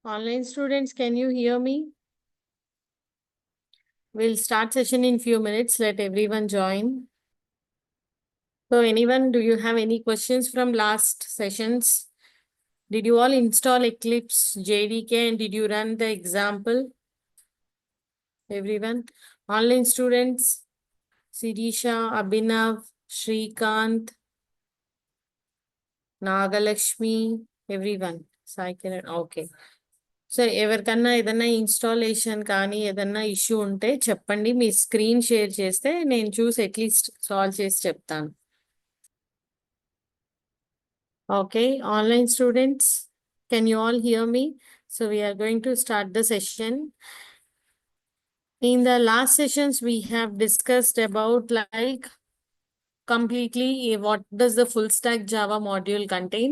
Online students, can you hear me? We'll start session in few minutes. Let everyone join. So anyone, do you have any questions from last sessions? Did you all install Eclipse, JDK, and did you run the example? Everyone? Online students, Sirisha, Abhinav, Shrikant, Nagalakshmi, everyone. Cycle, okay. So ఎవరికన్నా ఏదన్నా installation కానీ ఏదన్నా issue ఉంటే చెప్పండి. మీ screen share చేస్తే నేను చూసి at least solve చేసి చెప్తాను. Okay, online students, can you all hear me? So we're going to start the session. In the last sessions, we have discussed about like completely what does the full stack Java module contain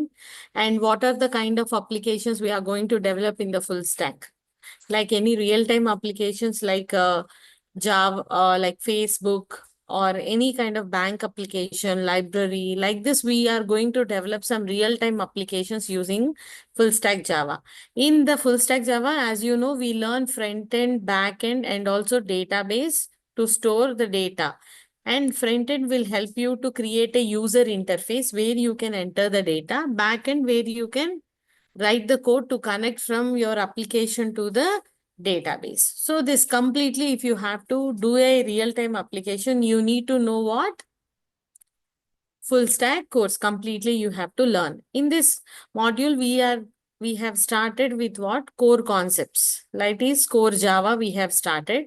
and what are the kind of applications we are going to develop in the full stack. Like any real-time applications like Java, like Facebook or any kind of bank application, library, like this, we are going to develop some real-time applications using full stack Java. In the full stack Java, as you know, we learn front-end, back-end, and also database to store the data. And front-end will help you to create a user interface where you can enter the data, back-end where you can write the code to connect from your application to the database. So this completely, if you have to do a real-time application, you need to know what? Full stack course completely you have to learn. In this module, we have started with what? Core concepts. Like is core Java we have started.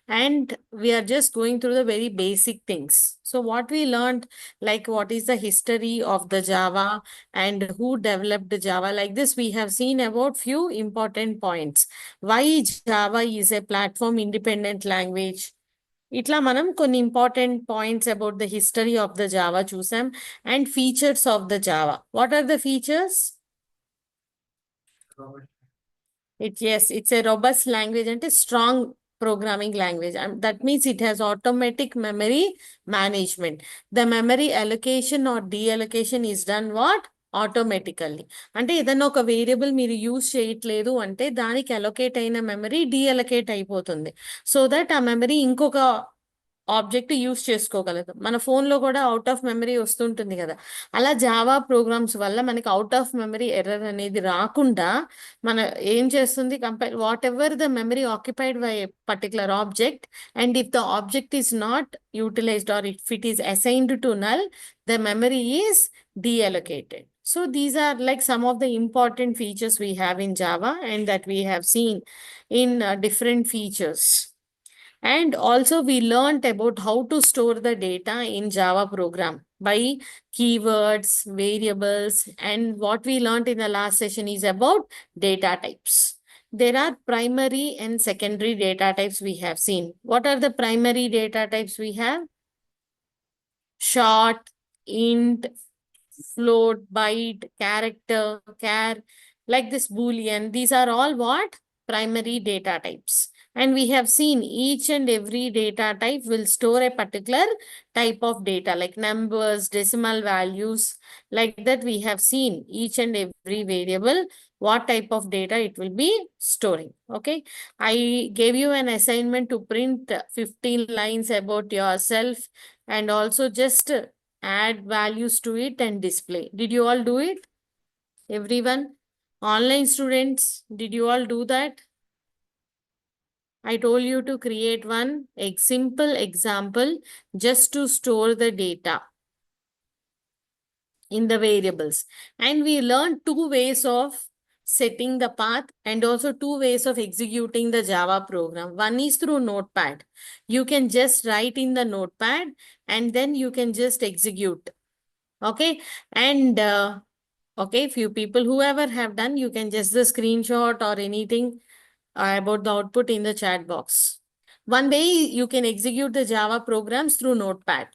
And we are just going through the very basic things. So what we learned, like what is the history of the Java and who developed the Java. Like this, we have seen about few important points. Why Java is a platform independent language. ఇట్లా మనం కొన్ని important points about the history of the Java చూసాం and features of the Java. What are the features? It's a robust language and a strong programming language. And that means it has automatic memory management. The memory allocation or deallocation is done what? Automatically. అంటే ఏదన్నా ఒక variable మీరు use చేయట్లేదు అంటే దానికి allocate అయిన memory డీఅలొకేట్ అయిపోతుంది. So that ఆ మెమరీ ఇంకొక ఆబ్జెక్ట్ యూస్ చేసుకోగలదు. మన ఫోన్లో కూడా అవుట్ ఆఫ్ మెమరీ వస్తుంటుంది కదా, అలా జావా ప్రోగ్రామ్స్ వల్ల మనకి అవుట్ ఆఫ్ మెమరీ ఎర్రర్ అనేది రాకుండా మన ఏం చేస్తుంది, compare whatever the memory occupied by particular object and if the object is not utilised or if it is assigned to null, the memory is deallocated. So these are like some of the important features we have in Java and that we have seen in different features. And also we learned about how to store the data in Java program by keywords, variables, and what we learned in the last session is about data types. There are primary and secondary data types we have seen. What are the primary data types we have? Short, int, float, byte, character, char, like this Boolean. These are all what? Primary data types. And we have seen each and every data type will store a particular type of data like numbers, decimal values. Like that we have seen each and every variable, what type of data it will be storing. Okay. I gave you an assignment to print 15 lines about yourself and also just add values to it and display. Did you all do it? Everyone? Online students, did you all do that? I told you to create one simple example just to store the data in the variables. And we learned two ways of setting the path and also two ways of executing the Java program. One is through Notepad. You can just write in the Notepad and then you can just execute. Okay. And okay, few people, whoever have done, you can just the screenshot or anything about the output in the chat box. One way you can execute the Java programs through Notepad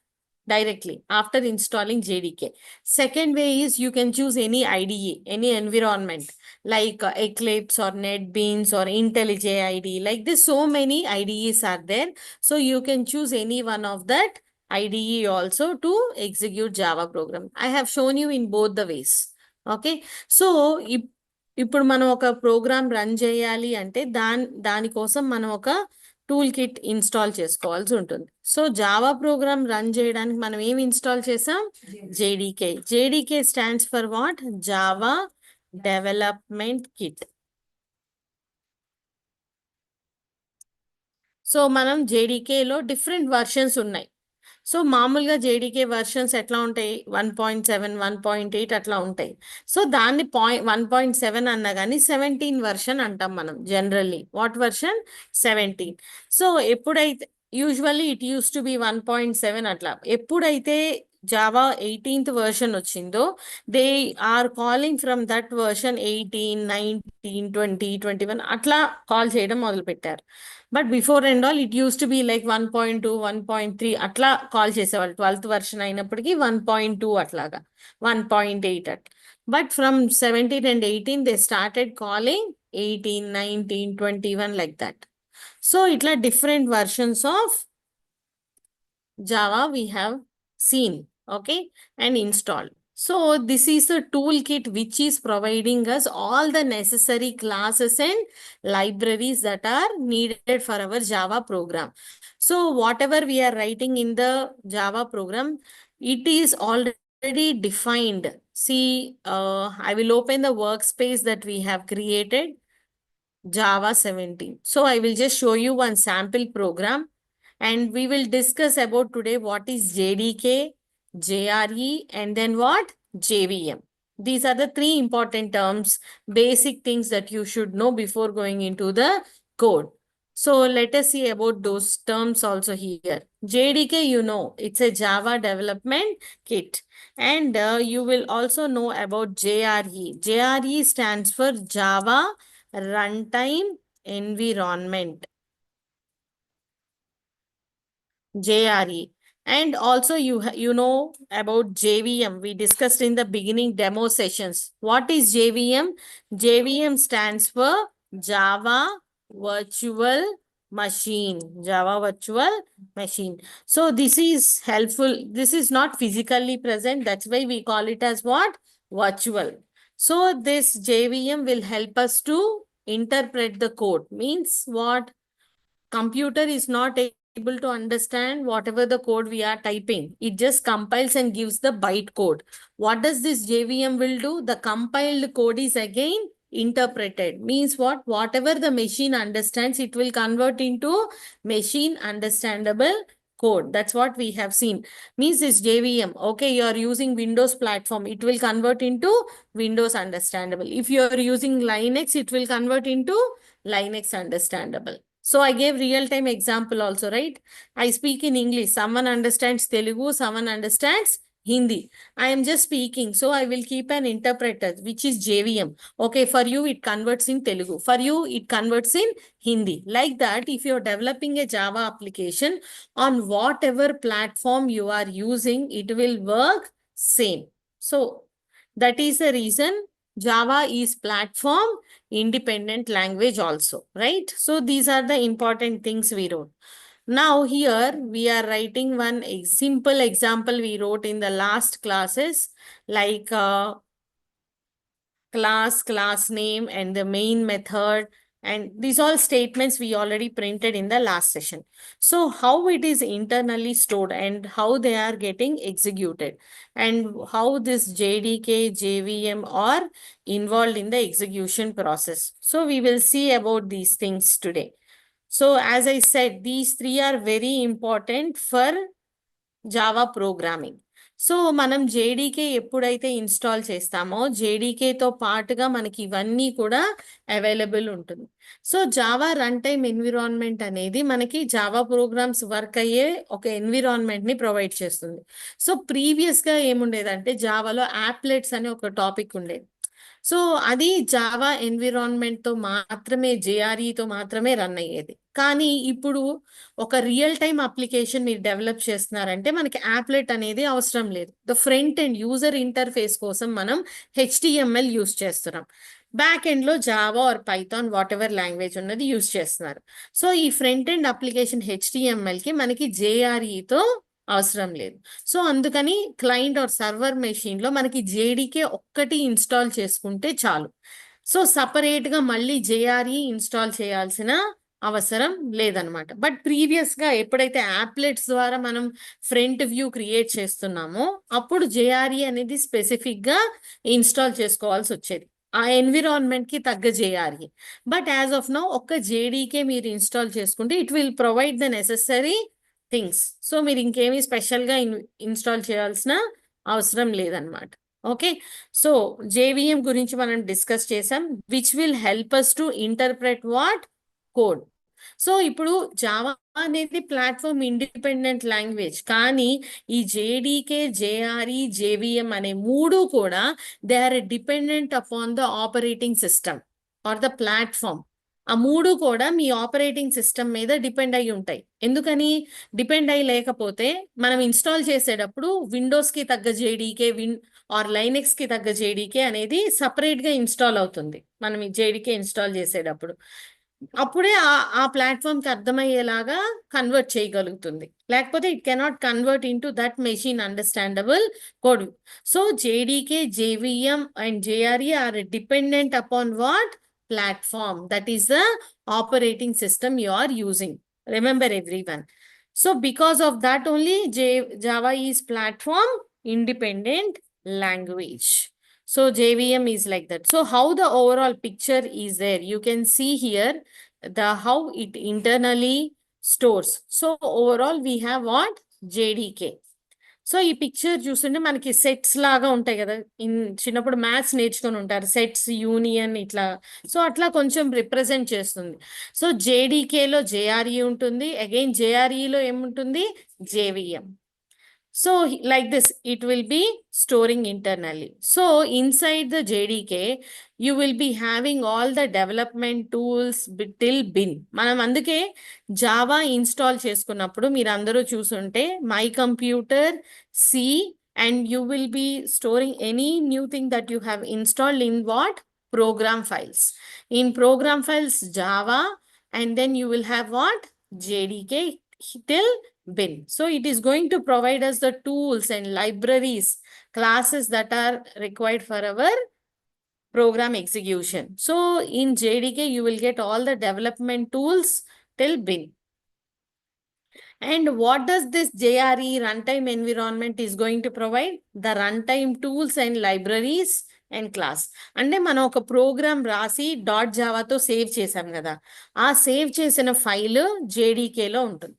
directly after installing JDK. Second way is you can choose any IDE, any environment like Eclipse or NetBeans or IntelliJ IDE. Like this, so many IDEs are there. So you can choose any one of that IDE also to execute Java program. I have shown you in both the ways. Okay. So ఇప్పుడు మనం ఒక program run చేయాలి అంటే దానికోసం మనం ఒక tool kit install చేసుకోవాల్సి ఉంటుంది. సో జావా ప్రోగ్రామ్ రన్ చేయడానికి మనం ఏం ఇన్స్టాల్ చేసాం? JDK. JDK stands for what? Java development kit. So మనం జేడీకేలో డిఫరెంట్ వర్షన్స్ ఉన్నాయి. సో మామూలుగా జేడీకే వర్షన్స్ ఎట్లా ఉంటాయి? 1.7, 1.8 అట్లా ఉంటాయి. సో దాన్ని 1.7 అన్నా కానీ 17 వర్షన్ అంటాం మనం జనరల్లీ. What version? 17. సో ఎప్పుడైతే usually it used to be 1.7 అట్లా. ఎప్పుడైతే జావా 18th వర్షన్ వచ్చిందో they are calling from that version 18, 19, 20, 21 అట్లా కాల్ చేయడం మొదలు పెట్టారు. But before and all it used to be like 1.2, 1.3 అట్లా కాల్ చేసేవాళ్ళు. 12th వర్షన్ అయినప్పటికీ 1.2 అట్లాగా, 1.8 అట్లా. But from 17 and 18 they started calling 18, 19, 21 like that. So ఇట్లా different versions of Java we have seen, okay, and installed. So this is a toolkit which is providing us all the necessary classes and libraries that are needed for our Java program. So whatever we are writing in the Java program, it is already defined. See, I will open the workspace that we have created, Java 17. So I will just show you one sample program. And we will discuss about today what is JDK, JRE, and then what? JVM. These are the three important terms, basic things that you should know before going into the code. So let us see about those terms also here. JDK, you know, it's a Java development kit. And you will also know about JRE. JRE stands for Java Runtime Environment. JRE. And also you know about JVM. We discussed in the beginning demo sessions. What is JVM? JVM stands for Java Virtual Machine. Java Virtual Machine. So this is helpful. This is not physically present. That's why we call it as what? Virtual. So this JVM will help us to interpret the code. Means what? Computer is not able to understand whatever the code we are typing. It just compiles and gives the byte code. What does this JVM will do? The compiled code is again interpreted. Means what? Whatever the machine understands, it will convert into machine understandable code. That's what we have seen. Means this JVM, okay, you are using Windows platform, it will convert into Windows understandable. If you are using Linux, it will convert into Linux understandable. So I gave real-time example also, right? I speak in English. Someone understands Telugu, someone understands Hindi. I am just speaking. So I will keep an interpreter, which is JVM. Okay, for you, it converts in Telugu. For you, it converts in Hindi. Like that, if you're developing a Java application on whatever platform you are using, it will work same. So that is the reason Java is platform independent language also, right? So these are the important things we wrote. Now here we are writing one simple example we wrote in the last classes, like class name and the main method, and these all statements we already printed in the last session. So how it is internally stored and how they are getting executed and how this JDK, JVM are involved in the execution process. So we will see about these things today. So as I said, these three are very important for Java programming. So మనం JDK ఎప్పుడైతే install చేస్తామో జేడీకేతో పాటుగా మనకి ఇవన్నీ కూడా available ఉంటుంది. So Java run time environment అనేది మనకి జావా ప్రోగ్రామ్స్ వర్క్ అయ్యే ఒక ఎన్విరాన్మెంట్ని ప్రొవైడ్ చేస్తుంది. సో ప్రీవియస్గా ఏముండేదంటే జావాలో యాప్లెట్స్ అనే ఒక టాపిక్ ఉండేది. సో అది జావా ఎన్విరాన్మెంట్తో మాత్రమే, జేఆర్ఈతో మాత్రమే రన్ అయ్యేది. కానీ ఇప్పుడు ఒక రియల్ టైమ్ అప్లికేషన్ మీరు డెవలప్ చేస్తున్నారంటే మనకి యాప్లెట్ అనేది అవసరం లేదు. The front and user interface కోసం మనం HTML యూస్ చేస్తున్నాం. బ్యాక్ ఎండ్ లో Java or Python whatever language ఉన్నది యూస్ చేస్తున్నారు. సో ఈ ఫ్రంట్ ఎండ్ అప్లికేషన్ HTML కి మనకి జేఆర్ఈతో అవసరం లేదు. సో అందుకని క్లయింట్ ఆర్ సర్వర్ మెషిన్ లో మనకి జేడీకే ఒక్కటి ఇన్స్టాల్ చేసుకుంటే చాలు. సో సపరేట్ గా మళ్ళీ జేఆర్ఈ ఇన్స్టాల్ చేయాల్సిన అవసరం లేదనమాట. బట్ ప్రీవియస్ గా ఎప్పుడైతే యాప్లెట్స్ ద్వారా మనం ఫ్రంట్ వ్యూ క్రియేట్ చేస్తున్నామో అప్పుడు జేఆర్ఈ అనేది స్పెసిఫిక్ గా ఇన్స్టాల్ చేసుకోవాల్సి వచ్చేది ఆ ఎన్విరాన్మెంట్ కి తగ్గ JRE. But as of now ఒక్క జేడీకే మీరు ఇన్స్టాల్ చేసుకుంటే it will provide the necessary things. So మీరు ఇంకేమీ స్పెషల్ గా ఇన్స్టాల్ చేయాల్సిన అవసరం లేదనమాట. ఓకే, సో జేవిఎం గురించి మనం డిస్కస్ చేసాం, which will help us to interpret what code. So ఇప్పుడు జావా అనేది ప్లాట్ఫామ్ ఇండిపెండెంట్ లాంగ్వేజ్, కానీ ఈ జేడీకే, జేఆర్ఈ, జేవిఎం అనే మూడు కూడా they are dependent upon the operating system or the platform. ఆ మూడు కూడా మీ ఆపరేటింగ్ సిస్టమ్ మీద డిపెండ్ అయి ఉంటాయి. ఎందుకని డిపెండ్ అయ్యి లేకపోతే మనం ఇన్స్టాల్ చేసేటప్పుడు విండోస్ కి తగ్గ జేడీకే ఆర్ లైనెక్స్ కి తగ్గ జేడీకే అనేది సపరేట్ గా ఇన్స్టాల్ అవుతుంది మనం ఈ జేడీకే ఇన్స్టాల్ చేసేటప్పుడు. అప్పుడే ఆ ప్లాట్ఫామ్ కి అర్థమయ్యేలాగా కన్వర్ట్ చేయగలుగుతుంది, లేకపోతే it cannot convert into that machine understandable code. So JDK, JVM and JRE are dependent upon what platform, that is the operating system you are using. Remember everyone. So because of that only Java is platform independent language. So JVM is like that. So how the overall picture is there, you can see here the how it internally stores. So overall we have what JDK. So ఈ picture చూస్తుంటే మనకి sets లాగా ఉంటాయి కదా, చిన్నప్పుడు maths నేర్చుకొని ఉంటారు, sets, union ఇట్లా. సో అట్లా కొంచెం రిప్రజెంట్ చేస్తుంది. సో జేడీకేలో జేఆర్ఈ ఉంటుంది, అగైన్ జేఆర్ఈలో ఏముంటుంది, JVM. So like this, it will be storing internally. So inside the JDK, you will be having all the development tools till bin. మనం అందుకే జావా ఇన్స్టాల్ చేసుకున్నప్పుడు మీరు అందరూ చూసుంటే my computer, C, and you will be storing any new thing that you have installed in what? Program files. In program files, Java, and then you will have what? JDK till bin. So it is going to provide us the tools and libraries, classes that are required for our program execution. So in JDK, you will get all the development tools till bin. And what does this JRE runtime environment is going to provide? The runtime tools and libraries and class. అంటే మనం ఒక programme రాసి .javaతో save చేసాం కదా, ఆ save చేసిన file JDKలో ఉంటుంది.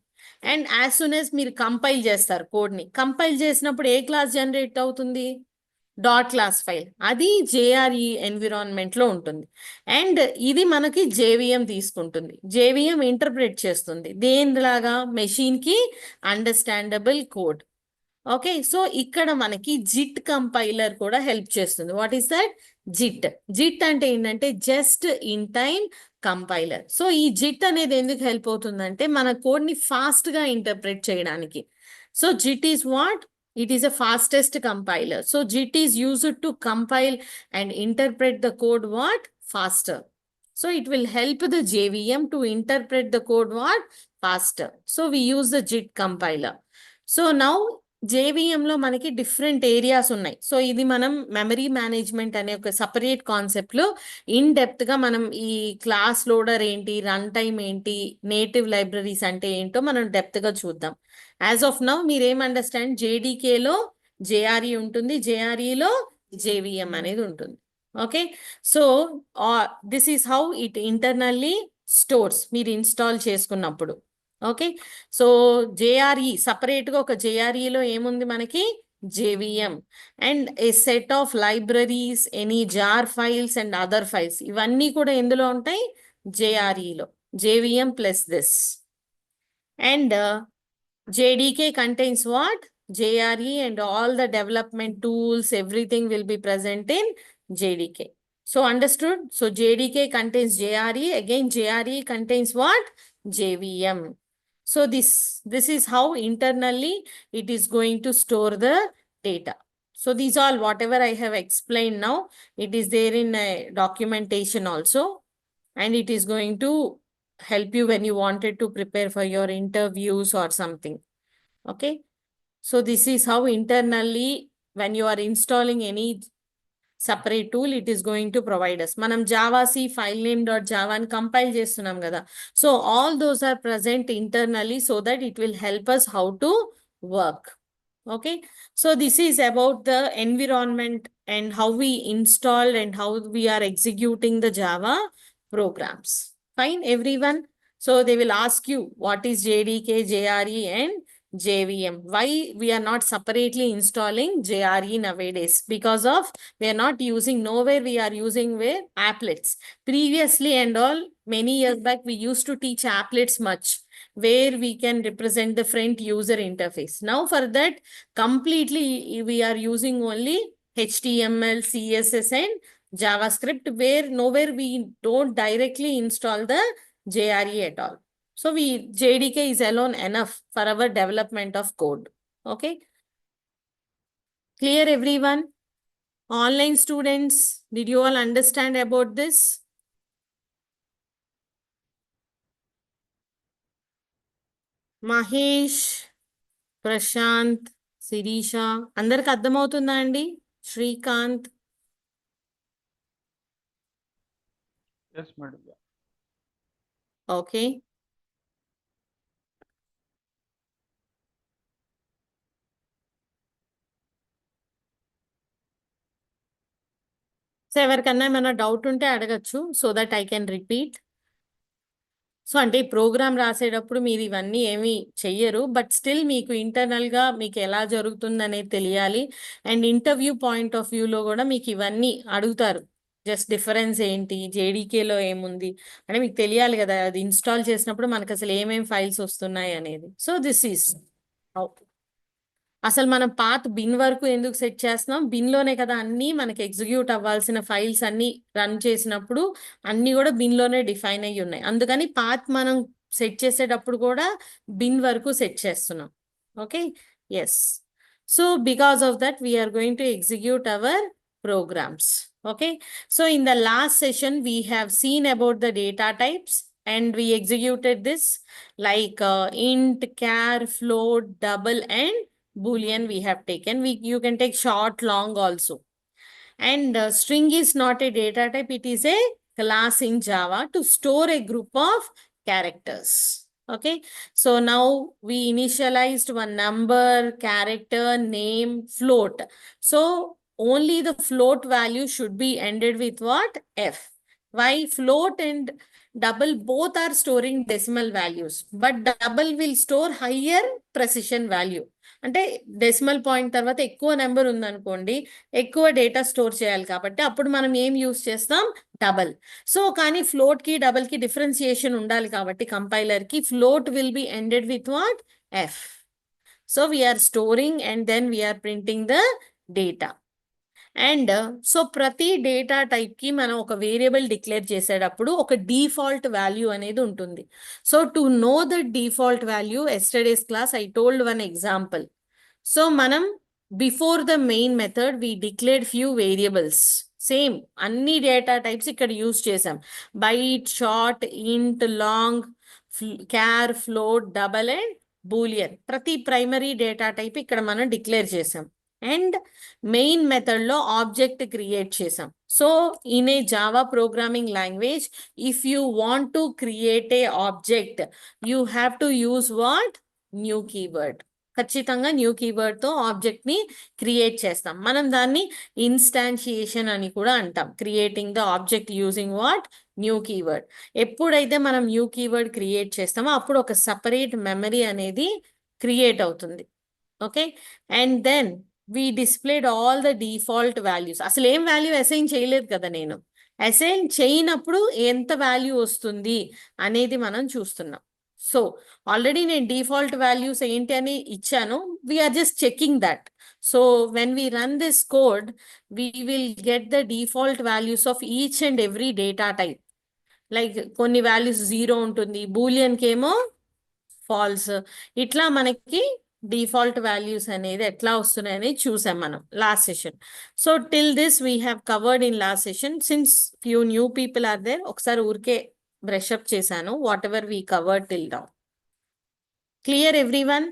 And as soon as మీరు కంపైల్ చేస్తారు కోడ్ని, కంపైల్ చేసినప్పుడు ఏ క్లాస్ జనరేట్ అవుతుంది? Dot class file. అది జేఆర్ఈ ఎన్విరాన్మెంట్లో ఉంటుంది. అండ్ ఇది మనకి జేవిఎం తీసుకుంటుంది, జేవిఎం ఇంటర్ప్రెట్ చేస్తుంది దేనిలాగా? మెషిన్కి అండర్స్టాండబుల్ కోడ్. ఓకే, సో ఇక్కడ మనకి జిట్ కంపైలర్ కూడా హెల్ప్ చేస్తుంది. What is that? JIT. JIT అంటే ఏంటంటే just in time compiler. So ఈ జిట్ అనేది ఎందుకు హెల్ప్ అవుతుందంటే మన కోడ్ని ఫాస్ట్గా ఇంటర్ప్రెట్ చేయడానికి. So JIT is what? It is a fastest compiler. So JIT is used to compile and interpret the code what? Faster. So it will help the JVM to interpret the code what? Faster. So we use the JIT compiler. So now JVM లో మనకి different areas ఉన్నాయి. So ఇది మనం memory management అనే ఒక separate కాన్సెప్ట్లో in డెప్త్గా మనం ఈ క్లాస్ లోడర్ ఏంటి, రన్ టైమ్ ఏంటి, నేటివ్ లైబ్రరీస్ అంటే ఏంటో మనం డెప్త్గా చూద్దాం. యాజ్ ఆఫ్ నౌ మీరేం అండర్స్టాండ్, జేడీకేలో జేఆర్ఈ ఉంటుంది, జేఆర్ఈలో జేవిఎం అనేది ఉంటుంది. Okay, so this is how it internally stores మీరు ఇన్స్టాల్ చేసుకున్నప్పుడు. ఓకే, సో జేఆర్ఈ సపరేట్గా ఒక జేఆర్ఈలో ఏముంది మనకి? JVM and a set of libraries, any jar files and other files, ఇవన్నీ కూడా ఎందులో ఉంటాయి? జేఆర్ఈలో. JVM plus this. And JDK contains what? JRE and all the development tools, everything will be present in JDK. So understood? So JDK contains JRE, again JRE contains what? JVM. So this is how internally it is going to store the data. So these all whatever I have explained now, it is there in a documentation also, and it is going to help you when you wanted to prepare for your interviews or something. Okay, so this is how internally when you are installing any separate tool it is going to provide us. Manam java c file name.java అని compile చేస్తున్నాం కదా. So all those are present internally so that it will help us how to work. Okay, so this is about the environment and how we installed and how we are executing the Java programs. Fine, everyone. So they will ask you what is JDK, JRE and JVM. Why we are not separately installing JRE nowadays? Because of we are not using, nowhere we are using where applets. Previously and all, many years back, we used to teach applets much, where we can represent the front user interface. Now for that, completely we are using only HTML, CSS and JavaScript, where nowhere we don't directly install the JRE at all. So JDK is alone enough for our development of code. Okay. Clear everyone? Online students, did you all understand about this? Mahesh, Prashanth, Sirisha అందరికి అర్థమవుతుందా అండి? Srikanth. Yes, madam. Okay. So ఎవరికన్నా ఏమైనా doubt ఉంటే అడగచ్చు, so that I can repeat. So అంటే ఈ programme రాసేటప్పుడు మీరు ఇవన్నీ ఏమీ చెయ్యరు, బట్ స్టిల్ మీకు ఇంటర్నల్గా మీకు ఎలా జరుగుతుంది అనేది తెలియాలి. అండ్ ఇంటర్వ్యూ పాయింట్ ఆఫ్ వ్యూలో కూడా మీకు ఇవన్నీ అడుగుతారు. జస్ట్ డిఫరెన్స్ ఏంటి, జేడీకేలో ఏముంది అంటే మీకు తెలియాలి కదా, అది ఇన్స్టాల్ చేసినప్పుడు మనకు అసలు ఏమేమి ఫైల్స్ వస్తున్నాయి అనేది. సో దిస్ ఈస్ అసలు మనం పాత్ బిన్ వరకు ఎందుకు సెట్ చేస్తున్నాం, బిన్లోనే కదా అన్నీ మనకి ఎగ్జిక్యూట్ అవ్వాల్సిన ఫైల్స్ అన్నీ రన్ చేసినప్పుడు అన్నీ కూడా బిన్లోనే డిఫైన్ అయ్యి ఉన్నాయి. అందుకని పాత్ మనం సెట్ చేసేటప్పుడు కూడా బిన్ వరకు సెట్ చేస్తున్నాం. Okay, yes. So because of that we're going to execute our programs. Okay, so in the last session we have seen about the data types and we executed this like int, char, float, double and boolean we have taken. You can take short, long also. And string is not a data type, it is a class in Java to store a group of characters. Okay, so now we initialized one number, character, name, float. So only the float value should be ended with what? F. Why? Float and double both are storing decimal values, but double will store higher precision value. అంటే decimal point తర్వాత ఎక్కువ number ఉందనుకోండి, ఎక్కువ data store చేయాలి కాబట్టి అప్పుడు మనం ఏం యూస్ చేస్తాం? డబల్. సో కానీ ఫ్లోట్కి డబల్కి డిఫరెన్సియేషన్ ఉండాలి కాబట్టి కంపైలర్కి float will be ended with what? F. So we're storing and then we're printing the data. And so ప్రతి డేటా టైప్కి మనం ఒక వేరియబుల్ డిక్లేర్ చేసేటప్పుడు ఒక డిఫాల్ట్ వాల్యూ అనేది ఉంటుంది. So to know the default value, yesterday's class I told one example. So మనం before the main method we declared few variables. Same అన్ని డేటా టైప్స్ ఇక్కడ యూజ్ చేసాం. Byte, short, int, long, char, float, double and boolean. ప్రతి primary data type ఇక్కడ మనం declare చేసాం. And main మెథడ్లో object create చేసాం. So in a Java programming language, if you want to create a object you have to use what? New keyword. ఖచ్చితంగా new కీవర్డ్తో ఆబ్జెక్ట్ని create చేస్తాం. మనం దాన్ని ఇన్స్టాన్షియేషన్ అని కూడా అంటాం. Creating the object using what? New keyword. ఎప్పుడైతే మనం న్యూ కీవర్డ్ క్రియేట్ చేస్తామో అప్పుడు ఒక సపరేట్ మెమరీ అనేది క్రియేట్ అవుతుంది. Okay, and then we displayed all the default values. అసలు ఏం వాల్యూ అసైన్ చేయలేదు కదా నేను. అసైన్ చేయనప్పుడు ఎంత వాల్యూ వస్తుంది అనేది మనం చూస్తున్నాం. సో ఆల్రెడీ నేను డిఫాల్ట్ వాల్యూస్ ఏంటి అని ఇచ్చాను. We're just checking that. So when we run this code we will get the default values of each and every data type. Like కొన్ని వాల్యూస్ 0 ఉంటుంది, బూలియన్కి ఏమో ఫాల్స్. ఇట్లా మనకి డిఫాల్ట్ వాల్యూస్ అనేది ఎట్లా వస్తున్నాయని చూసాం మనం last session. So till this we have covered in last session. Since few new people are there, ఒకసారి ఊరికే బ్రష్ అప్ చేశాను whatever we covered till now. Clear everyone?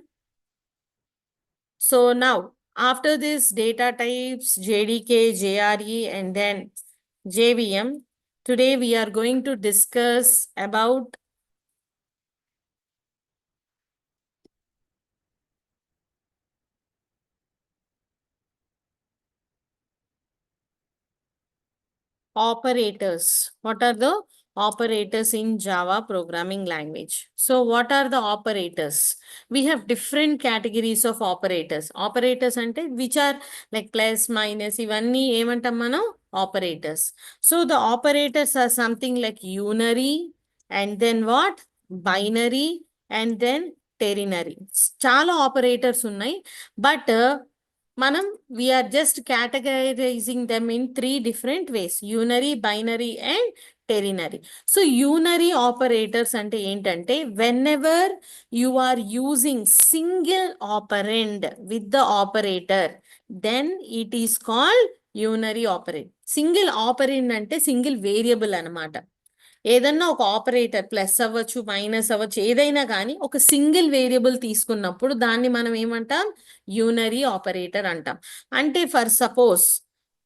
So now After this, data types, JDK, JRE, and then JVM. Today we are going to discuss about operators. What are the operators in Java programming language? So what are the operators? We have different categories of operators. Operators ante which are like plus, minus, ఇవన్నీ ఏమంటాం మనం operators. So the operators are something like unary and then what? Binary and then ternary. చాలా operators ఉన్నాయి but మనం we're just categorizing them in 3 different ways: unary, binary and ternary. So unary operators అంటే ఏంటంటే whenever you are using single operand with the operator, then it is called unary operand. Single ఆపరెండ్ అంటే single variable అన్నమాట. ఏదన్నా ఒక operator plus అవ్వచ్చు, minus అవ్వచ్చు, ఏదైనా కానీ ఒక సింగిల్ వేరియబుల్ తీసుకున్నప్పుడు దాన్ని మనం ఏమంటాం? యూనరీ ఆపరేటర్ అంటాం. అంటే ఫర్ సపోజ్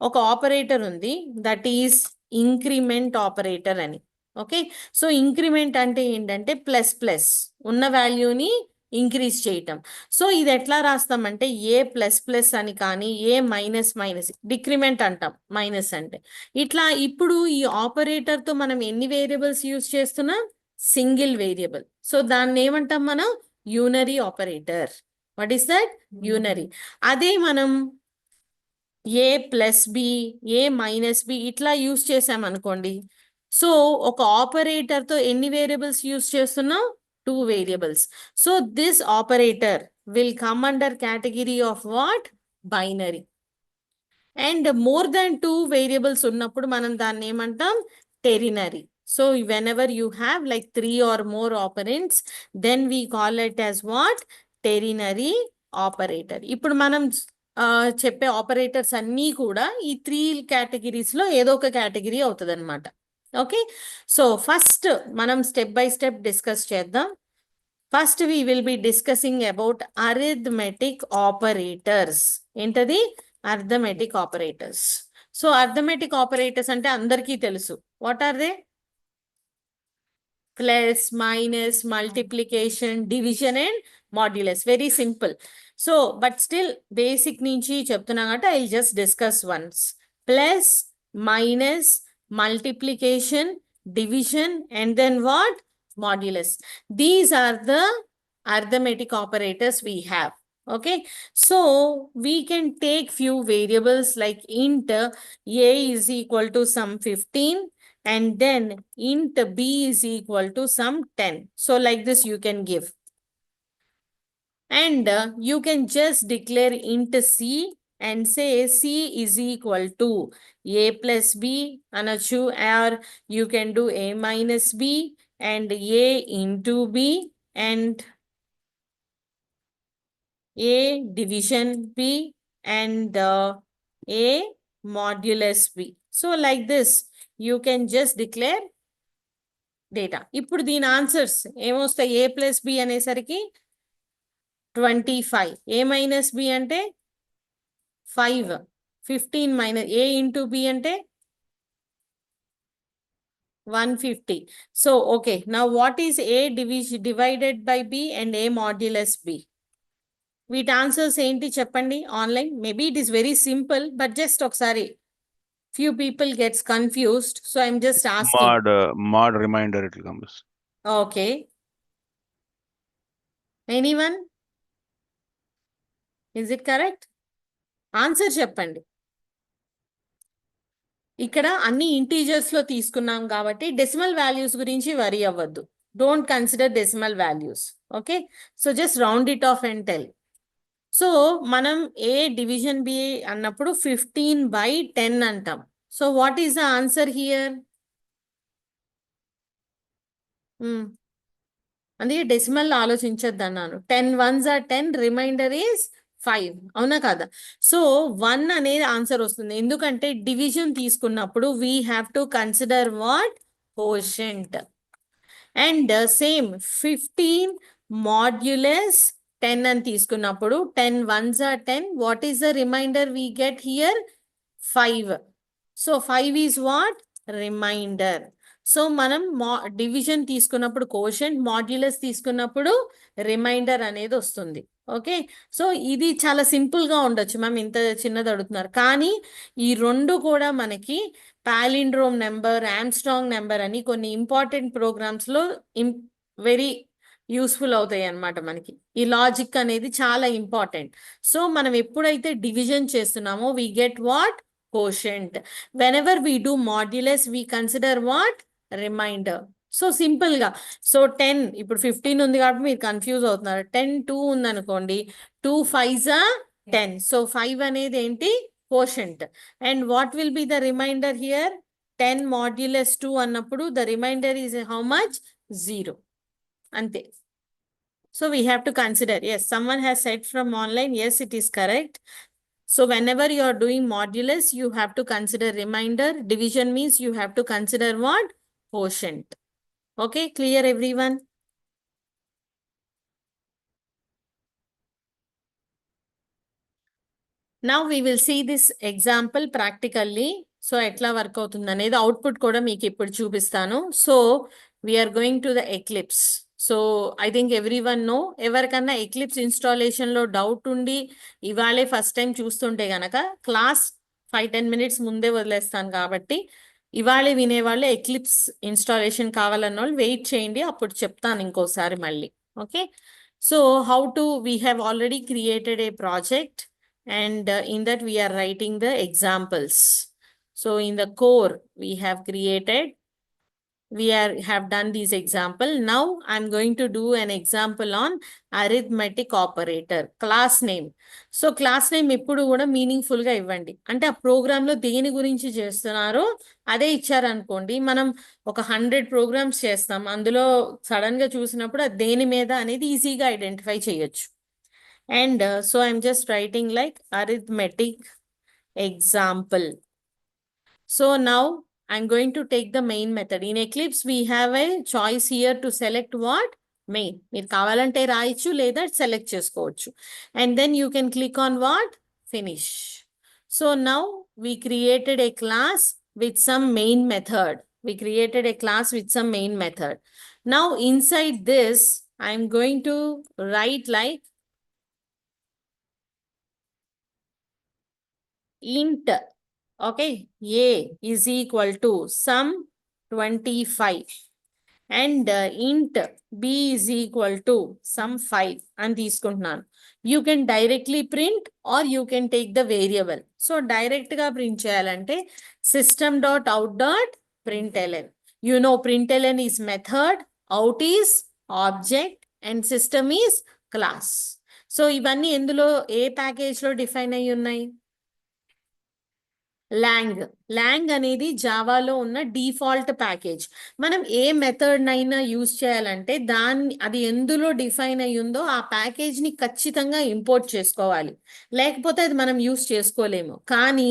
ఒక ఆపరేటర్ ఉంది, దట్ ఈస్ ఇంక్రిమెంట్ ఆపరేటర్ అని. ఓకే, సో ఇంక్రిమెంట్ అంటే ఏంటంటే ప్లస్ ప్లస్ ఉన్న వాల్యూని ఇంక్రీజ్ చేయటం. సో ఇది ఎట్లా రాస్తామంటే ఏ ప్లస్ ప్లస్ అని కానీ ఏ మైనస్ మైనస్, డిక్రిమెంట్ అంటాం మైనస్ అంటే. ఇట్లా ఇప్పుడు ఈ ఆపరేటర్తో మనం ఎన్ని వేరియబుల్స్ యూజ్ చేస్తున్నాం? Single variable. సో దాన్ని ఏమంటాం మనం? Unary operator. What is that? Unary. అదే మనం a plus b, a minus b ఇట్లా యూజ్ చేసామనుకోండి, సో ఒక ఆపరేటర్తో ఎన్ని వేరియబుల్స్ యూజ్ చేస్తున్నాం? 2 variables. So this operator will come under category of what? Binary. And more than 2 variables ఉన్నప్పుడు మనం దాన్ని ఏమంటాం? ternary. So whenever you have like 3 or more operands, then we call it as what? ternary operator. ఇప్పుడు మనం చెప్పే operators అన్నీ కూడా ఈ 3 కేటగిరీస్లో ఏదో ఒక కేటగిరీ అవుతుంది అనమాట. ఓకే, సో ఫస్ట్ మనం స్టెప్ బై స్టెప్ డిస్కస్ చేద్దాం. First we will be discussing about arithmetic operators. ఏంటది? arithmetic operators. So arithmetic operators అంటే అందరికీ తెలుసు. What are they? Plus, minus, multiplication, division and modulus. Very simple. So but still basic నుంచి చెప్తున్నా కాబట్టి I'll just discuss once. Plus, minus, multiplication, division and then what? Modulus. These are the arithmetic operators we have. Okay, so we can take few variables like int a is equal to some 15 and then int b is equal to some 10. So like this you can give. And you can just declare int c and say c is equal to a plus b anachu, or you can do a minus b and a into b and a division b and a modulus b. So like this you can just declare data. ఇప్పుడు దీని answers ఏమొస్తాయి? a plus b అనేసరికి 25, a minus b అంటే 5, 15 minus a into b అంటే 150. So okay, now what is a divided by b and a modulus b? వీటి answers ఏంటి చెప్పండి online. Maybe it is very simple but just ఒకసారి few people gets confused, so I'm just asking. Mod reminder it will come. Okay, anyone? Is it correct? Answer చెప్పండి. ఇక్కడ అన్ని integers లో తీసుకున్నాం కాబట్టి డెసిమల్ వాల్యూస్ గురించి వరీ అవ్వద్దు. Don't consider decimal values. Okay, so just round it of and tell. So మనం ఏ division B అన్నప్పుడు 15/10 అంటాం. So what is the answer here? అందుకే డెసిమల్ ఆలోచించద్దు అన్నాను. 10 ones are 10, రిమైండర్ ఈస్ 5. అవునా కదా? సో 1 అనేది ఆన్సర్ వస్తుంది. ఎందుకంటే డివిజన్ తీసుకున్నప్పుడు we have to consider what? Quotient. And same 15 modulus 10 అని తీసుకున్నప్పుడు 10 ones are 10. What is the remainder we get here? 5. So 5 is what? Remainder. So మనం డివిజన్ తీసుకున్నప్పుడు కోషంట్, మాడ్యులస్ తీసుకున్నప్పుడు రిమైండర్ అనేది వస్తుంది. ఓకే, సో ఇది చాలా సింపుల్ గా ఉండొచ్చు మ్యామ్, ఇంత చిన్నది అడుగుతున్నారు, కానీ ఈ రెండు కూడా మనకి పాలిండ్రోమ్ నెంబర్, ఆమ్స్ట్రాంగ్ నెంబర్ అని కొన్ని ఇంపార్టెంట్ ప్రోగ్రామ్స్ లో వెరీ యూస్ఫుల్ అవుతాయి అన్నమాట. మనకి ఈ లాజిక్ అనేది చాలా ఇంపార్టెంట్. సో మనం ఎప్పుడైతే డివిజన్ చేస్తున్నామో we get what? Quotient. Whenever we do modulus we consider what? Remainder. So simple గా, సో 10 ఇప్పుడు 15 ఉంది కాబట్టి మీరు కన్ఫ్యూజ్ అవుతున్నారు. 10 2 ఉంది అనుకోండి, 2 5s are 10. సో 5 అనేది ఏంటి? Quotient. And what will be the remainder here? 10 modulus 2 అన్నప్పుడు the remainder is how much? 0. అంతే. So we have to consider. Yes, someone has said from online. Yes, it is correct. So whenever you are doing modulus, you have to consider remainder. Division means you have to consider what? Quotient. Okay, clear everyone? Now we will see this example practically. So ఎట్లా work అవుతుంది అనేది output కూడా మీకు ఇప్పుడు చూపిస్తాను. So we're going to the Eclipse. So I think everyone know. ఎవరికన్నా Eclipse installation లో doubt ఉండి ఇవాళే ఫస్ట్ టైం చూస్తుంటే గనక క్లాస్ 5-10 minutes ముందే వదిలేస్తాను కాబట్టి ఇవాళే వినేవాళ్ళు ఎక్లిప్స్ ఇన్స్టాలేషన్ కావాలన్న వాళ్ళు వెయిట్ చేయండి, అప్పుడు చెప్తాను ఇంకోసారి మళ్ళీ. Okay, so how to we have already created a project and in that we are writing the examples. So in the core we have created, have done this example. Now I'm going to do an example on arithmetic operator. Class name. So class name ఎప్పుడు కూడా meaningful గా ఇవ్వండి. అంటే ఆ programme లో దేని గురించి చేస్తున్నారో అదే ఇచ్చారనుకోండి, మనం ఒక 100 ప్రోగ్రామ్స్ చేస్తాం, అందులో సడన్ గా చూసినప్పుడు అది దేని మీద అనేది ఈజీగా ఐడెంటిఫై చేయొచ్చు. And so I'm just writing like arithmetic example. So now I'm going to take the main method. In Eclipse, we have a choice here to select what? Main. మీరు కావాలంటే రాయొచ్చు లేదా సెలెక్ట్ చేసుకోవచ్చు. And then you can click on what? Finish. So now we created a class with some main method. We created a class with some main method. Now inside this, I'm going to write like int, okay, a is equal to sum 25 and int b is equal to sum 5 అని తీసుకుంటున్నాను. You can directly print or you can take the variable. So direct గా print చేయాలంటే system.out.println. You know println is method, out is object and system is class. So ఇవన్నీ ఎందులో ఏ package లో define అయ్యి ఉన్నాయి? Long అనేది జావాలో ఉన్న డిఫాల్ట్ ప్యాకేజ్. మనం ఏ మెథడ్ నైనా యూజ్ చేయాలంటే అది ఎందులో డిఫైన్ అయ్యి ఉందో ఆ ప్యాకేజ్ ని ఖచ్చితంగా ఇంపోర్ట్ చేసుకోవాలి, లేకపోతే అది మనం యూజ్ చేసుకోలేము. కానీ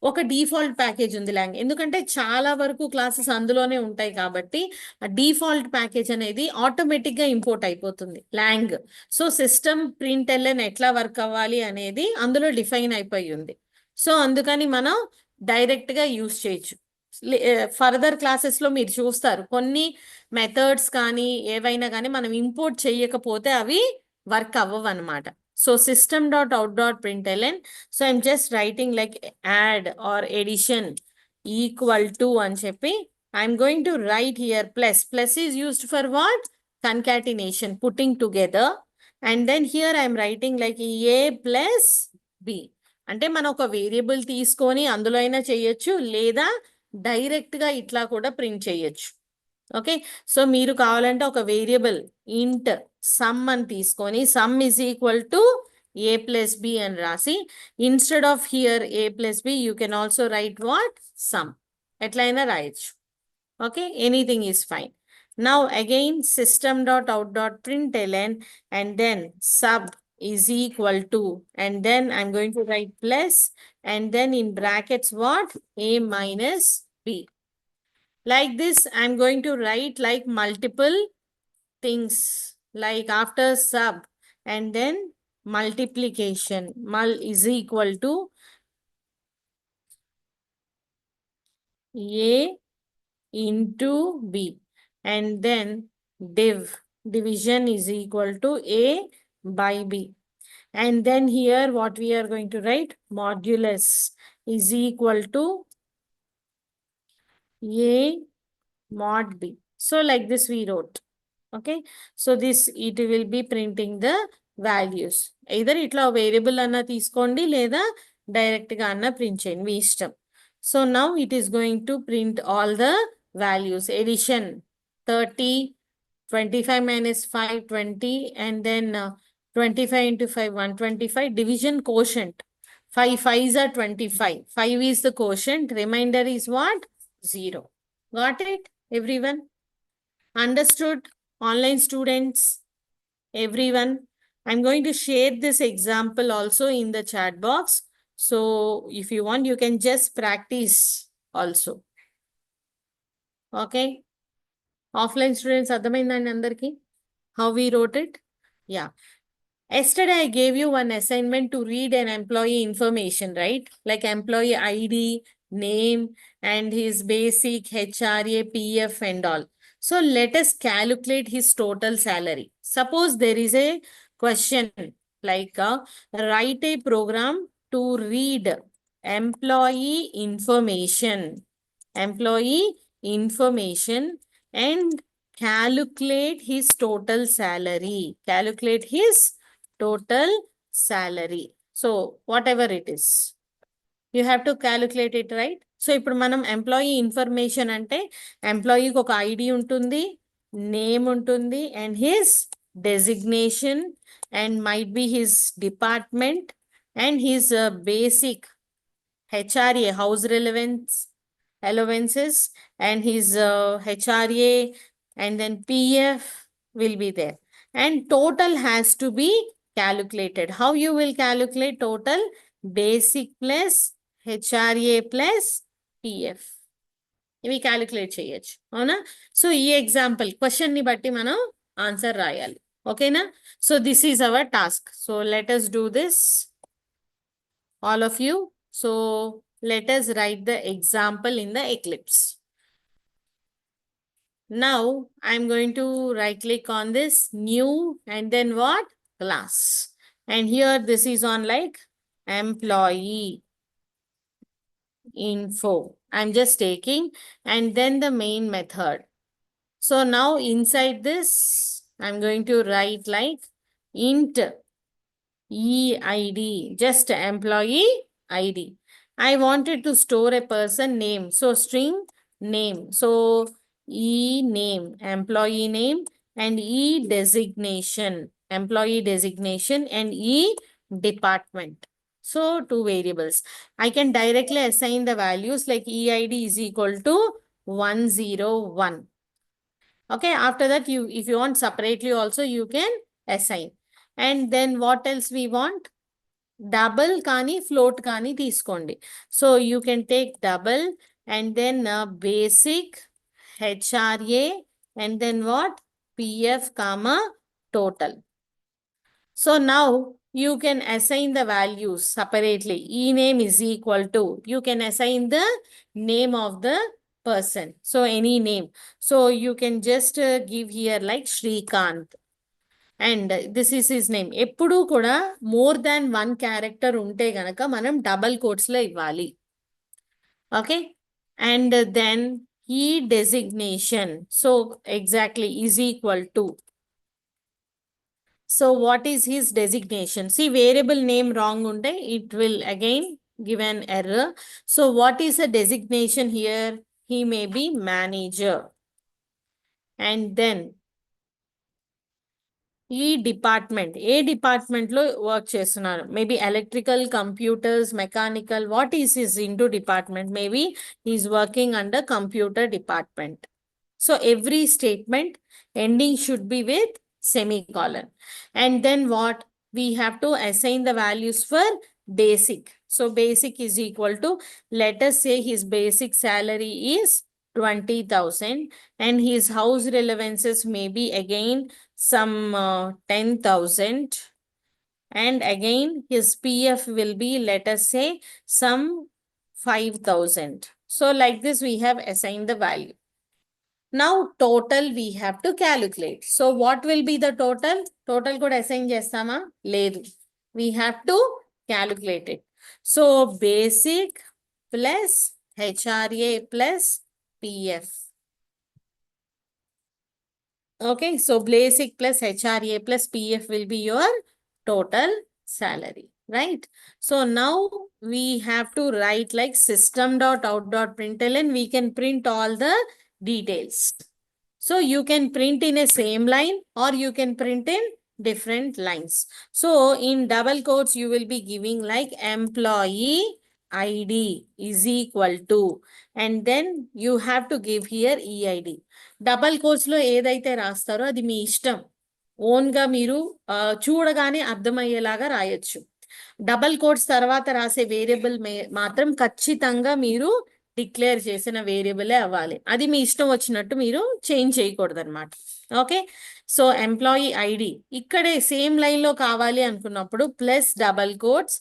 ఒక డిఫాల్ట్ ప్యాకేజ్ ఉంది లాంగ్, ఎందుకంటే చాలా వరకు క్లాసెస్ అందులోనే ఉంటాయి కాబట్టి ఆ డిఫాల్ట్ ప్యాకేజ్ అనేది ఆటోమేటిక్ గా ఇంపోర్ట్ అయిపోతుంది లాంగ్. సో సిస్టమ్ ప్రింట్ఎల్ఎన్ ఎట్లా వర్క్ అవ్వాలి అనేది అందులో డిఫైన్ అయిపోయి ఉంది. సో అందుకని మనం డైరెక్ట్ గా యూజ్ చేయొచ్చు. ఫర్దర్ క్లాసెస్ లో మీరు చూస్తారు కొన్ని మెథడ్స్ కానీ ఏవైనా కానీ మనం ఇంపోర్ట్ చేయకపోతే అవి వర్క్ అవ్వవు అనమాట. So system.out.println. So I'm just writing like add or addition equal to అని చెప్పి I'm going to write here plus. Plus is used for what? Concatenation, putting together. And then here I'm writing like a plus b. అంటే మనం ఒక variable తీసుకొని అందులో అయినా చేయొచ్చు, లేదా డైరెక్ట్ గా ఇట్లా కూడా ప్రింట్ చేయొచ్చు. ఓకే, సో మీరు కావాలంటే ఒక వేరియబుల్ ఇంట్ సమ్ అని తీసుకొని some is equal to a plus b అని రాసి instead of here a plus b you can also right what? Some. ఎట్లయినా రాయొచ్చు. Okay, anything is fine. Now again system.out.println and then sub is equal to, and then I'm going to write plus and then in brackets what? A minus b. Like this I'm going to write like multiple things, like after sub and then multiplication. Mul is equal to A into B, and then division is equal to A by B. And then here what we are going to write, modulus is equal to A mod B. So like this we wrote. Okay, so this it will be printing the values. Either itla variable anna తీసుకోండి లేదా direct గా అన్న print చేయండి మీ ఇష్టం. So now it is going to print all the values. Addition 30, 25 minus 5, 20, and then 25 into 5, 125. Division quotient. 5 5s are 25. 5 is the quotient. Remainder is what? 0. Got it, everyone? Understood? Online students, everyone. I'm going to share this example also in the chat box. So if you want, you can just practice also. Okay. Offline students, అర్థమైందండి అందరికి? How we wrote it? Yeah. Yesterday, I gave you one assignment to read an employee information, right? Like employee ID, name, and his basic HRA, PF and all. So let us calculate his total salary. Suppose there is a question like write a program to read employee information and calculate his total salary. Calculate his total salary. So whatever it is, you have to calculate it, right? So ఇప్పుడు మనం employee information అంటే ఎంప్లాయీకి ఒక ID ఉంటుంది, name ఉంటుంది, and his designation and might be his department and his basic HRA, house allowances, and his HRA, and then PF will be there. And total has to be calculated. How you will calculate total? Basic plus HRA plus PF. ఇవి calculate చేయొచ్చు, అవునా? So ఈ example question ని బట్టి మనం answer రాయాలి. ఓకేనా? So this is our task. So let us do this, all of you. So let us write the example in the Eclipse. Now I'm going to right click on this new and then what? Class. And here this is on like employee info. I'm just taking and then the main method. So now inside this, I'm going to write like int EID, just employee ID. I wanted to store a person name. So string name. So E name, employee name, and E designation, employee designation, and E department. So two variables. I can directly assign the values like EID is equal to 101. Okay, after that, if you want separately also, you can assign. And then what else we want? Double kani, float kani తీసుకోండి. So you can take double and then basic HRA and then what? PF comma total. So now you can assign the values separately. E name is equal to, you can assign the name of the person. So any name. So you can just give here like Shrikant. And this is his name. ఎప్పుడు కూడా more than one character ఉంటే గనక మనం double quotes లో ఇవ్వాలి. Okay, and then ఈ designation, so exactly is equal to, so what is his designation? See variable name wrong ఉంటే it will again give an error. So what is the designation here? He may be manager. And then ఈ department, ఏ department లో work చేస్తున్నారు? Maybe electrical, computers, mechanical. What is his into department? Maybe is working under computer department. So every statement ending should be with semicolon. And then what? We have to assign the values for basic. So basic is equal to, let us say his basic salary is 20,000 and his house relevances may be again some 10,000. And again, his PF will be, let us say, some 5,000. So like this, we have assigned the value. Now, total we have to calculate. So what will be the total? Total could assign chestama? Ledu. We have to calculate it. So basic plus HRA plus PF. Okay, so basic plus HRA plus PF will be your total salary, right? So now we have to write like system.out.println. We can print all the details. So you can print in a same line or you can print in different lines. So in double quotes, you will be giving like employee ID is equal to, and then you have to give here EID. Double కోర్స్లో ఏదైతే రాస్తారో అది మీ ఇష్టం. ఓన్గా మీరు చూడగానే అర్థమయ్యేలాగా రాయొచ్చు. Double quotes తర్వాత రాసే వేరియబుల్ మాత్రం ఖచ్చితంగా మీరు డిక్లేర్ చేసిన వేరియబులే అవ్వాలి. అది మీ ఇష్టం వచ్చినట్టు మీరు చేంజ్ చేయకూడదు అనమాట. ఓకే, సో ఎంప్లాయీ ఐడి ఇక్కడే సేమ్ లైన్లో కావాలి అనుకున్నప్పుడు ప్లస్ డబల్ కోట్స్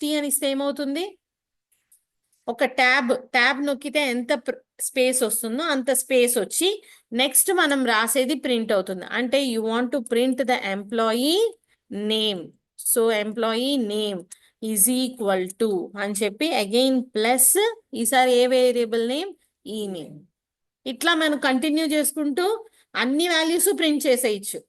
/T అని ఇస్తే ఏమవుతుంది? ఒక ట్యాబ్ నొక్కితే ఎంత స్పేస్ వస్తుందో అంత స్పేస్ వచ్చి నెక్స్ట్ మనం రాసేది ప్రింట్ అవుతుంది. అంటే you want to print the employee name. So employee name is equal to అని చెప్పి అగైన్ ప్లస్ ఈసారి ఏ వేరియబుల్ నేమ్? ఈ నేమ్. ఇట్లా మనం కంటిన్యూ చేసుకుంటూ అన్ని వాల్యూస్ ప్రింట్ చేసేయచ్చు.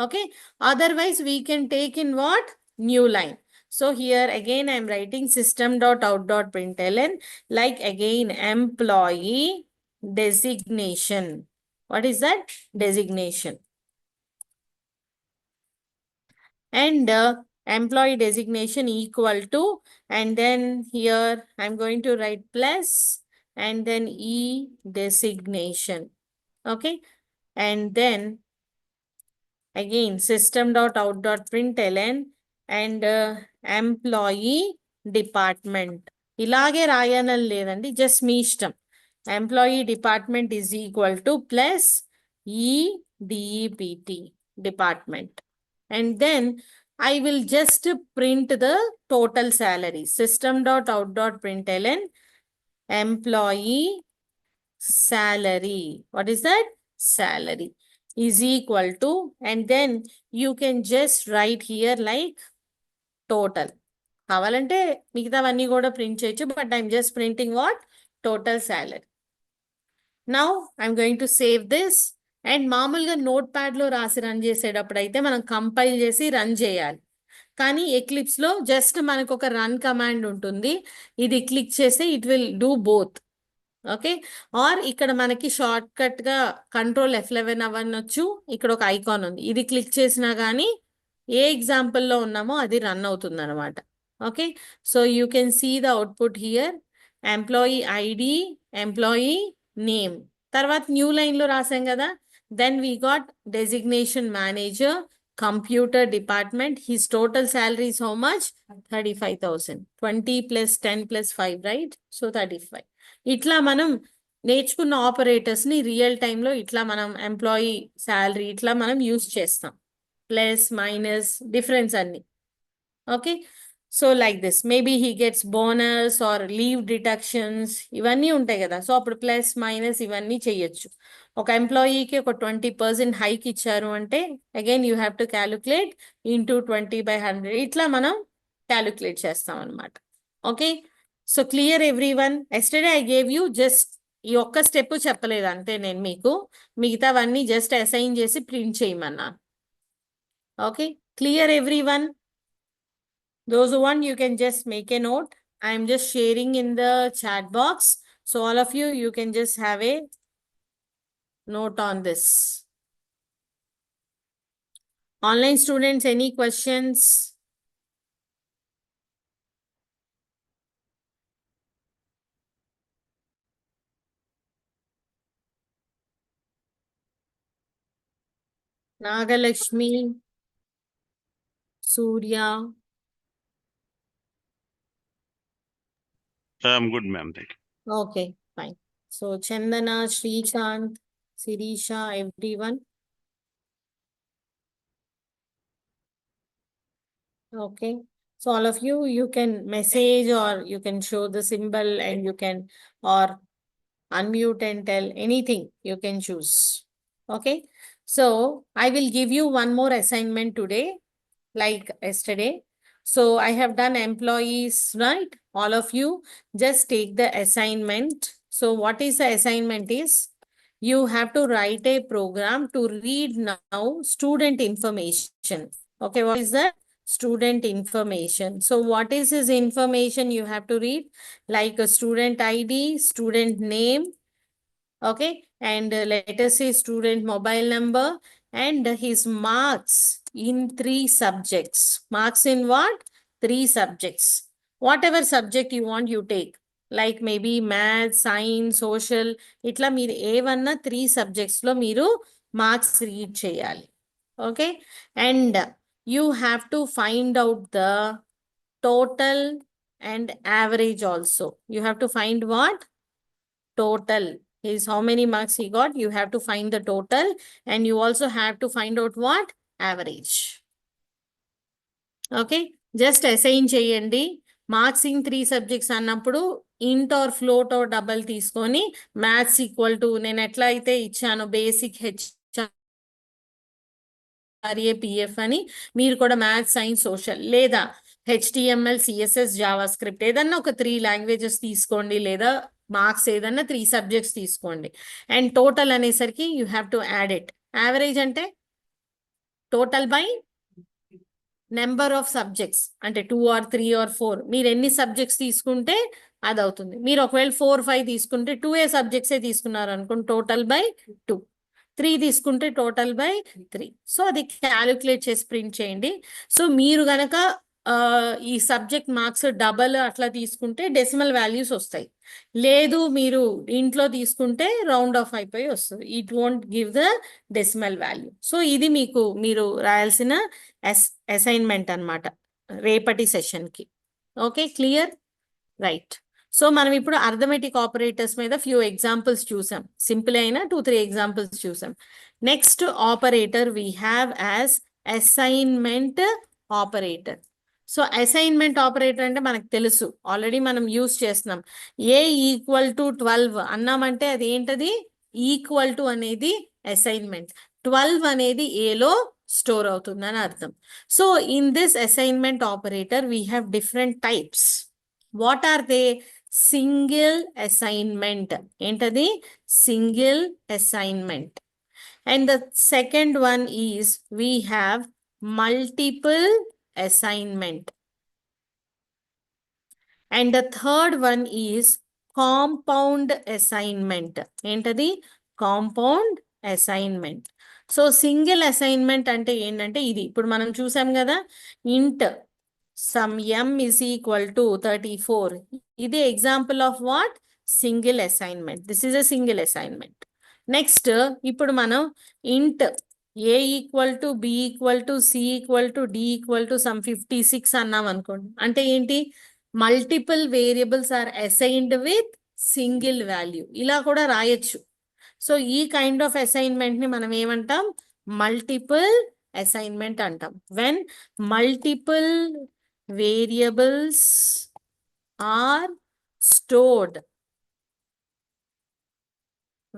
Okay, otherwise we can take in what? New line. So here again I am writing system.out.println like again employee designation. What is that? Designation. And employee designation equal to, and then here I am going to write plus and then E designation. Okay, and then again system.out.println and employee department. ఇలాగే రాయనని లేదండి, just మీ ఇష్టం. Employee department is equal to plus EDEPT department. And then I will just print the total salary. System.out.println employee salary. What is that? Salary is equal to, and then you can just write here like total. కావాలంటే మిగతావన్నీ కూడా print చేయొచ్చు, but I'm just printing what? Total salary. Now I'm going to save this. And మామూలుగా note ప్యాడ్లో రాసి run చేసేటప్పుడు అయితే మనం compile చేసి రన్ చేయాలి. కానీ ఎక్లిప్స్లో జస్ట్ మనకు ఒక రన్ కమాండ్ ఉంటుంది. ఇది క్లిక్ చేస్తే it will do both. Okay, or ఇక్కడ మనకి షార్ట్ కట్గా కంట్రోల్ F11 అవ్వనొచ్చు. ఇక్కడ ఒక ఐకాన్ ఉంది, ఇది క్లిక్ చేసినా కానీ ఏ ఎగ్జాంపుల్లో ఉన్నామో అది రన్ అవుతుంది అనమాట. Okay, so you can see the output here. Employee ID, employee name, తర్వాత న్యూ లైన్లో రాసాం కదా. Then we got designation manager, computer department. His total salary is how much? 35,000. 20 + 10 + 5, right? So 35. ఇట్లా మనం నేర్చుకున్న ఆపరేటర్స్ని రియల్ టైంలో ఇట్లా మనం ఎంప్లాయీ శాలరీ ఇట్లా మనం యూస్ చేస్తాం. ప్లస్ మైనస్ డిఫరెన్స్ అన్ని. Okay, so like this maybe he gets bonus or leave deductions ఇవన్నీ ఉంటాయి కదా. సో అప్పుడు ప్లస్ మైనస్ ఇవన్నీ చేయొచ్చు. ఒక ఎంప్లాయీకి ఒక 20% హైక్ ఇచ్చారు అంటే again you have to calculate into 20/100. ఇట్లా మనం క్యాలిక్యులేట్ చేస్తాం అనమాట. Okay, so clear everyone? Yesterday I gave you just ఈ ఒక్క స్టెప్ చెప్పలేదు అంతే నేను మీకు, మిగతావన్నీ జస్ట్ అసైన్ చేసి ప్రింట్ చేయమన్నా. Okay, clear everyone? Those who want, you can just make a note. I am just sharing in the chat box. So all of you, you can just have a note on this. Online students, any questions? Nagalakshmi, Surya. I'm good, ma'am. Thank you. Okay, fine. So Chandana, Srichant, Sirisha, everyone. Okay. So all of you can message or you can show the symbol and you can or unmute and tell anything you can choose. Okay. So I will give you one more assignment today, like yesterday. So I have done employees, right? All of you just take the assignment. So what is the assignment is you have to write a program to read now student information. Okay, what is that? Student information. So what is this information you have to read? Like a student ID, student name, okay, and let us say student mobile number and his marks in 3 subjects. Marks in what? 3 subjects. Whatever subject you want, you take. Like maybe math, science, social, ఇట్లా మీరు ఏవన్నా 3 subjects లో మీరు marks read చేయాలి. Okay, and you have to find out the total and average also. You have to find what? Total is how many marks he got. You have to find the total and you also have to find out what? Average. Okay, just assign cheyandi. Marks in 3 subjects అన్నప్పుడు int or float or double తీసుకొని maths equal to నేను ఎట్లా అయితే ఇచ్చాను basic HRAPF అని మీరు కూడా maths science social లేదా HTML CSS జావా స్క్రిప్ట్ ఏదన్నా ఒక 3 లాంగ్వేజెస్ తీసుకోండి లేదా మార్క్స్ ఏదన్నా 3 సబ్జెక్ట్స్ తీసుకోండి అండ్ టోటల్ అనేసరికి you have to add it. Average అంటే total by number of subjects అంటే 2 or 3 or 4 మీరు ఎన్ని సబ్జెక్ట్స్ తీసుకుంటే అది అవుతుంది. మీరు ఒకవేళ 4, 5 తీసుకుంటే 2 సబ్జెక్ట్సే తీసుకున్నారు అనుకోండి టోటల్ బై 2, 3 తీసుకుంటే టోటల్ బై 3. సో అది క్యాలిక్యులేట్ చేసి ప్రింట్ చేయండి. సో మీరు గనక ఈ సబ్జెక్ట్ మార్క్స్ డబల్ అట్లా తీసుకుంటే డెసిమల్ వాల్యూస్ వస్తాయి. లేదు మీరు ఇంట్లో తీసుకుంటే రౌండ్ ఆఫ్ అయిపోయి వస్తుంది. It won't give the decimal value. So ఇది మీకు మీరు రాయాల్సిన అసైన్మెంట్ అన్నమాట రేపటి సెషన్కి. Okay, clear? రైట్. సో మనం ఇప్పుడు అర్థమెటిక్ ఆపరేటర్స్ మీద ఫ్యూ ఎగ్జాంపుల్స్ చూసాం. సింపుల్ అయిన 2-3 ఎగ్జాంపుల్స్ చూసాం. Next operator we have as assignment operator. So assignment operator అంటే మనకు తెలుసు, ఆల్రెడీ మనం యూజ్ చేస్తున్నాం. ఏ ఈక్వల్ టు 12 అన్నామంటే అది ఏంటది? ఈక్వల్ టు అనేది అసైన్మెంట్. 12 అనేది ఏలో స్టోర్ అవుతుందని అర్థం. So in this assignment operator we have different types. What are they? Single assignment. ఏంటది? Single assignment. And the second one is we have multiple assignment. And the third one is compound assignment. ఏంటది? Compound assignment. So single assignment అంటే ఏంటంటే ఇది ఇప్పుడు మనం చూసాం కదా, int sum m is equal to 34. ఇది example of what? Single assignment. This is a single assignment. Next ఇప్పుడు మనం int a equal to b equal to c equal to d equal to sum 56 అన్నాం అనుకోండి. అంటే ఏంటి? Multiple variables are assigned with single value. ఇలా కూడా రాయొచ్చు. So ఈ కైండ్ ఆఫ్ అసైన్మెంట్ ని మనం ఏమంటాం? మల్టిపుల్ అసైన్మెంట్ అంటాం. When multiple variables are stored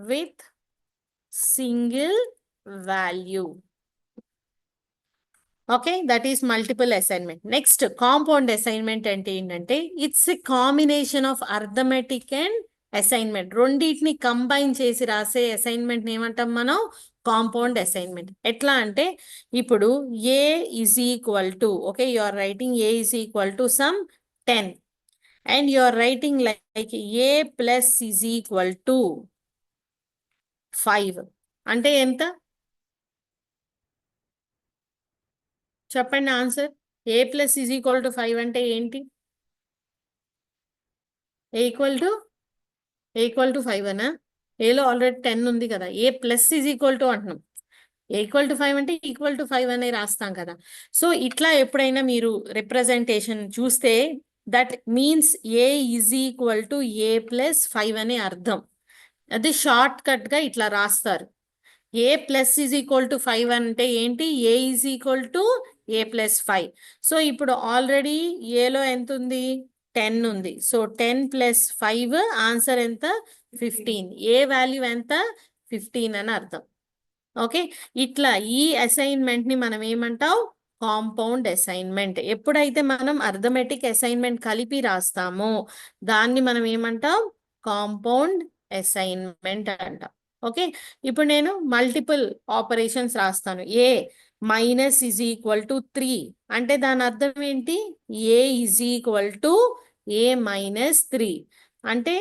with single value. Okay, that is multiple assignment. Next, compound assignment అంటే ఏంటంటే it's a combination of arithmetic and assignment. రెండింటిని కంబైన్ చేసి రాసే అసైన్మెంట్ ఏమంటాం మనం? Compound assignment. ఎట్లా అంటే ఇప్పుడు a is equal to, okay, you are writing a is equal to some 10 and you are writing like a plus is equal to 5 అంటే ఎంత? చెప్పండి answer. A plus is equal to 5 అంటే ఏంటి? ఏ equal to 5 అనా? ఏలో already 10 ఉంది కదా. ఏ plus is equal to అంటున్నాం. ఈక్వల్ టు 5 అంటే ఈక్వల్ టు 5 అనే రాస్తాం కదా. సో ఇట్లా ఎప్పుడైనా మీరు రిప్రజెంటేషన్ చూస్తే that means a is equal to a plus 5 అనే అర్థం. అది షార్ట్ కట్ గా ఇట్లా రాస్తారు. A plus is equal to 5 అంటే ఏంటి? A is equal to a plus 5. So ఇప్పుడు ఆల్రెడీ ఏలో ఎంత ఉంది, 10 ఉంది. సో 10 ప్లస్ 5 ఆన్సర్ ఎంత, 15. ఏ వాల్యూ ఎంత, 15 అని అర్థం. ఓకే, ఇట్లా ఈ అసైన్మెంట్ ని మనం ఏమంటాం, కాంపౌండ్ అసైన్మెంట్. ఎప్పుడైతే మనం అర్థమెటిక్ అసైన్మెంట్ కలిపి రాస్తామో దాన్ని మనం ఏమంటాం, కాంపౌండ్ అసైన్మెంట్ అంటాం. ఓకే, ఇప్పుడు నేను మల్టిపుల్ ఆపరేషన్స్ రాస్తాను. A minus is equal to 3 అంటే దాని అర్థం ఏంటి, a is equal to a minus 3 అంటే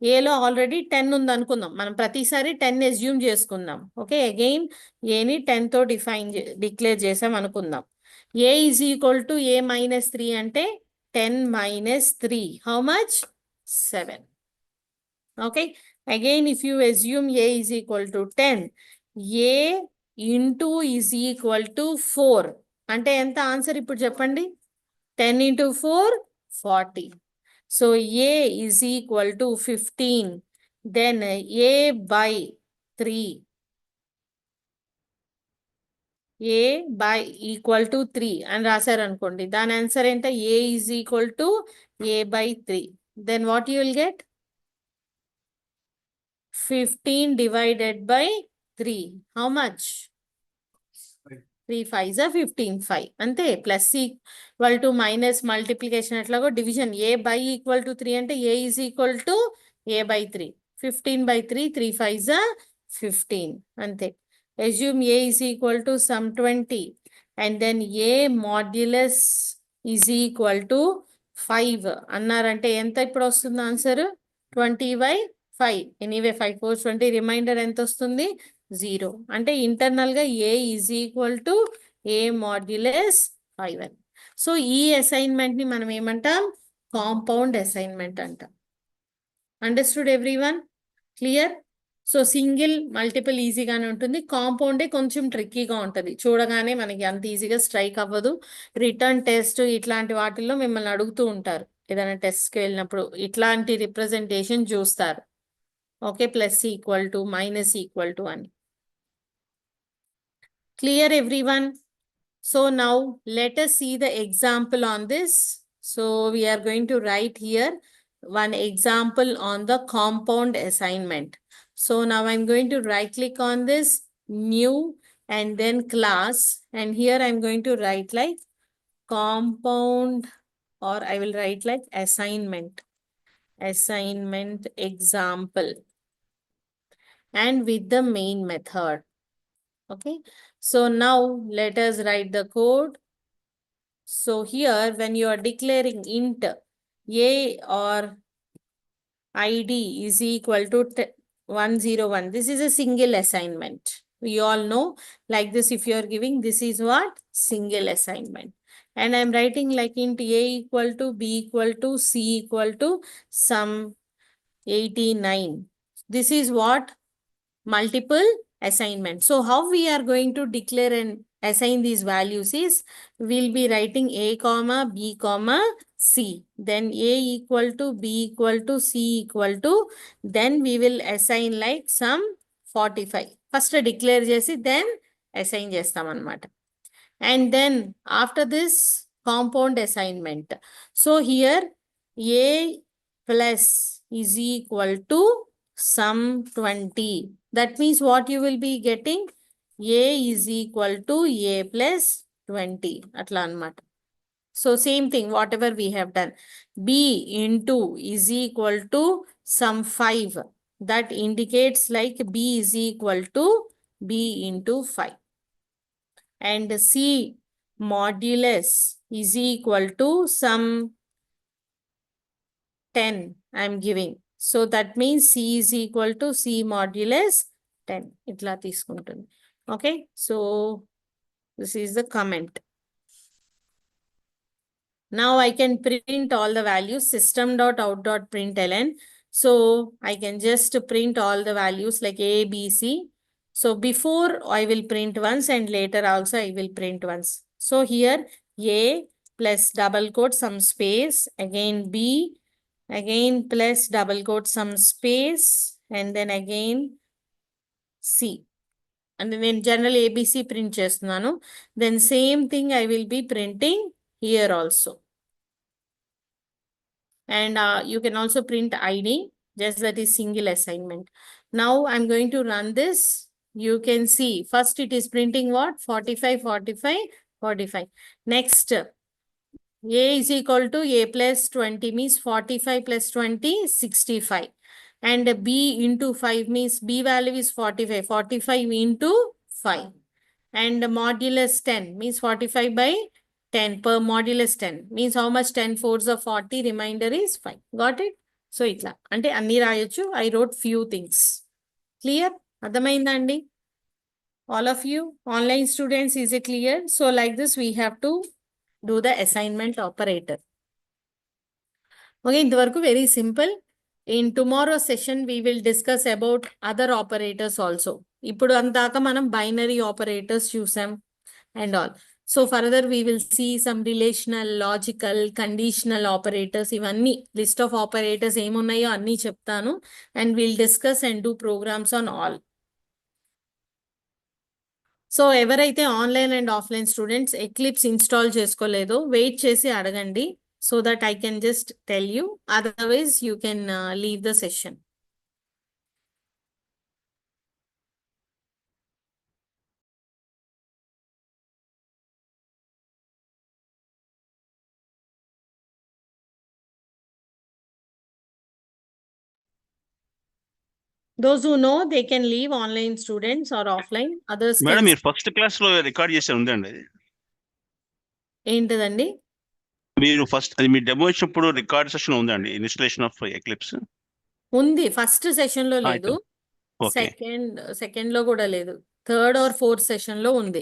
ఏలో ఆల్రెడీ 10 ఉంది అనుకుందాం, మనం ప్రతిసారి 10 అజ్యూమ్ చేసుకుందాం. ఓకే, అగైన్ ఏని 10 తో డిక్లేర్ చేసాం అనుకుందాం. A is equal to a minus 3 అంటే 10 minus 3 how much, 7. Okay, again if you assume a is equal to 10, a into is equal to 4 అంటే ఎంత ఆన్సర్ ఇప్పుడు చెప్పండి, 10 into 4 40. So A is equal to 15. Then A by 3. A by equal to 3 అని రాశారు అనుకోండి, దాని answer ఏంటో A is equal to A by 3. Then what you will get, 15 divided by 3. How much? 3 5s are 15, 5 అంతే. Plus equal to minus multiplication ఎట్లాగో division, a by equal to 3 అంటే a is equal to a by 3. 15 by 3, 3 5s are 15 అంతే. Assume a is equal to some 20 and then a modulus is equal to 5 అన్నారంటే ఎంత ఇప్పుడు వస్తుంది answer, 20/5. Anyway 5 4 20, reminder ఎంత వస్తుంది, 0. అంటే ఇంటర్నల్ గా a is equal to a modulus 5 అని. సో ఈ అసైన్మెంట్ ని మనం ఏమంటాం, కాంపౌండ్ అసైన్మెంట్ అంటాం. Understood everyone, clear? So single multiple ఈజీగానే ఉంటుంది, కాంపౌండే కొంచెం ట్రిక్కీగా ఉంటుంది, చూడగానే మనకి అంత ఈజీగా స్ట్రైక్ అవ్వదు. రిటర్న్ టెస్ట్ ఇట్లాంటి వాటిల్లో మిమ్మల్ని అడుగుతూ ఉంటారు, ఏదైనా టెస్ట్కి వెళ్ళినప్పుడు ఇట్లాంటి రిప్రజెంటేషన్ చూస్తారు. Okay, plus equal to minus equal to అని. Clear everyone? So now let us see the example on this. So we are going to write here one example on the compound assignment. So now I'm going to right click on this, new, and then class, and here I'm going to write like compound, or I will write like assignment example, and with the main method. Okay, so now let us write the code. So here when you are declaring int a or id is equal to 101, this is a single assignment. We all know like this, if you are giving, this is what, single assignment. And I'm writing like int a equal to b equal to c equal to some 89. This is what, multiple assignment. So how we are going to declare and assign these values is, we'll be writing a comma b comma c, then a equal to b equal to c equal to, then we will assign like some 45. First declare chesi then assign chestam anamata. And then after this compound assignment, so here a plus is equal to some 20. That means what you will be getting, a is equal to a plus 20 atla anamata. So same thing whatever we have done, b into is equal to some 5, that indicates like b is equal to b into 5, and c modulus is equal to some 10 I am giving. So that means c is equal to c modulus 10. Itla తీసుకుంటుంది. Okay, so this is the comment. Now I can print all the values, system.out.println. So I can just print all the values like a, b, c. So before I will print once and later also I will print once. So here a plus double quote some space, again b, again plus double quote some space, and then again c. అంటే నేను general ABC print చేస్తున్నాను. Then same thing I will be printing here also. And you can also print ID, just that is single assignment. Now I'm going to run this. You can see first it is printing what? 45, 45, 45. Next, A is equal to A plus 20 means 45 plus 20, 65. And B into 5 means B value is 45, 45 into 5. And modulus 10 means 45 by 10 per modulus 10 means how much? 10 fours of 40, remainder is 5. Got it? So itla ante anni rayochu. I wrote few things. Clear? Adhamainda andi? All of you online students, is it clear? So like this we have to do the assignment operator. Okay, ఇంతవరకు very simple. In tomorrow's session we will discuss about other operators also. ఇప్పుడు అందాక మనం binary operators చూసాం and all. So further we will see some relational, logical, conditional operators. ఇవన్నీ list of operators ఏమున్నాయో అన్నీ చెప్తాను and we'll discuss and do programs on all. So ఎవరైతే online and offline students Eclipse install చేసుకోలేదో wait చేసి అడగండి, so that I can just tell you, otherwise you can leave the session. Those who know, they can leave online students or offline. Others madam can. మీరు first class లో record చేసే ఉందండి అది? ఏంటిదండి? మీరు ఫస్ట్ అది మీ డెమో ఇచ్చినప్పుడు record session ఉందండి, ఇన్స్టలేషన్ ఆఫ్ ఎక్లిప్స్? ఉంది, ఫస్ట్ సెషన్ లో లేదు, ఓకే, సెకండ్ లో కూడా లేదు, థర్డ్ ఆర్ ఫోర్త్ సెషన్ లో ఉంది.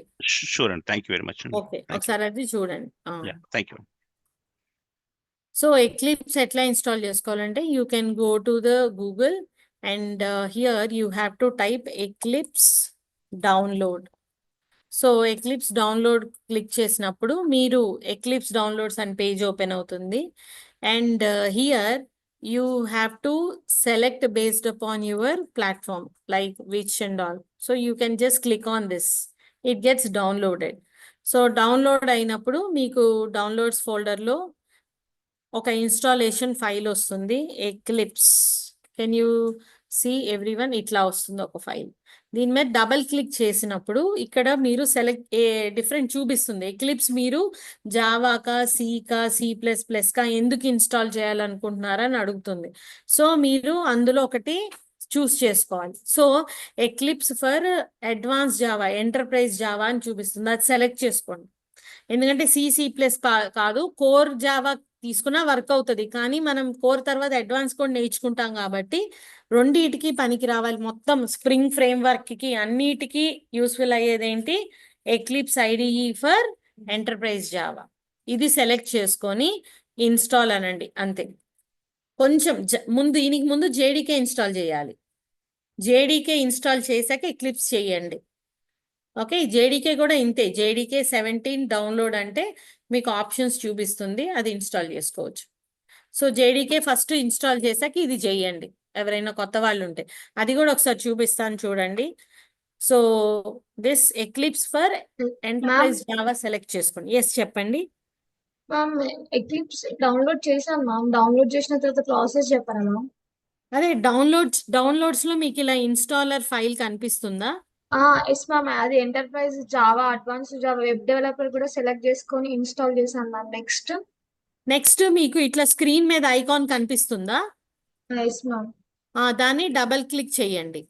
షూర్ అండి, థ్యాంక్ యూ వెరీ మచ్ అండి. ఓకే, ఒకసారి అది చూడండి. Thank you. సో ఎక్లిప్స్ ఎట్లా ఇన్స్టాల్ చేసుకోవాలంటే you can go to the Google and here you have to type eclipse download. So eclipse download click చేసినప్పుడు మీరు ఎక్లిప్స్ డౌన్లోడ్స్ అని పేజ్ ఓపెన్ అవుతుంది. And here you have to select based upon your platform like which and all. So you can just click on this, it gets downloaded. So download అయినప్పుడు మీకు downloads ఫోల్డర్లో ఒక installation file వస్తుంది, Eclipse. Can you see everyone? ఇట్లా వస్తుంది ఒక file. దీని మీద డబల్ క్లిక్ చేసినప్పుడు ఇక్కడ మీరు సెలెక్ట్ డిఫరెంట్ చూపిస్తుంది. ఎక్లిప్స్ మీరు జావాకా, సీకా, C++కా ఎందుకు ఇన్స్టాల్ చేయాలనుకుంటున్నారని అడుగుతుంది. సో మీరు అందులో ఒకటి చూస్ చేసుకోవాలి. So eclipse for advance Java, enterprise Java అని చూపిస్తుంది, అది సెలెక్ట్ చేసుకోండి. ఎందుకంటే C++ కాదు, కోర్ జావా తీసుకున్నా వర్క్ అవుతుంది, కానీ మనం కోర్ తర్వాత అడ్వాన్స్ కూడా నేర్చుకుంటాం కాబట్టి రెండింటికి పనికి రావాలి. మొత్తం స్ప్రింగ్ ఫ్రేమ్ వర్క్ కి అన్నిటికీ యూస్ఫుల్ అయ్యేది ఏంటి? Eclipse IDE for enterprise Java. ఇది సెలెక్ట్ చేసుకొని ఇన్స్టాల్ అనండి, అంతే. కొంచెం దీనికి ముందు JDK ఇన్స్టాల్ చేయాలి. JDK ఇన్స్టాల్ చేశాక ఎక్లిప్స్ చేయండి. ఓకే, JDK కూడా ఇంతే, JDK 17 డౌన్లోడ్ అంటే మీకు ఆప్షన్స్ చూపిస్తుంది, అది ఇన్స్టాల్ చేసుకోవచ్చు. సో JDK ఫస్ట్ ఇన్స్టాల్ చేశాక ఇది చేయండి, ఎవరైనా కొత్త వాళ్ళు ఉంటే. అది కూడా ఒకసారి చూపిస్తాను చూడండి. So this eclipse for enterprise Java select చేసుకోండి. ఎస్ చెప్పండి మ్యామ్. ఎక్లిప్స్ డౌన్లోడ్ చేశాను మ్యామ్. డౌన్లోడ్ చేసిన తర్వాత ప్రాసెస్ చెప్పారా మ్యామ్? అదే డౌన్లోడ్స్ లో మీకు ఇలా ఇన్స్టాలర్ ఫైల్ కనిపిస్తుందా? Yes ma'am. అది enterprise Java, advance Java, web developer కూడా సెలెక్ట్ చేసుకొని ఇన్స్టాల్ చేశాను మ్యామ్. నెక్స్ట్ మీకు ఇట్లా స్క్రీన్ మీద ఐకాన్ కనిపిస్తుందా? Yes ma'am. దాన్ని డబల్ క్లిక్ చేయండి.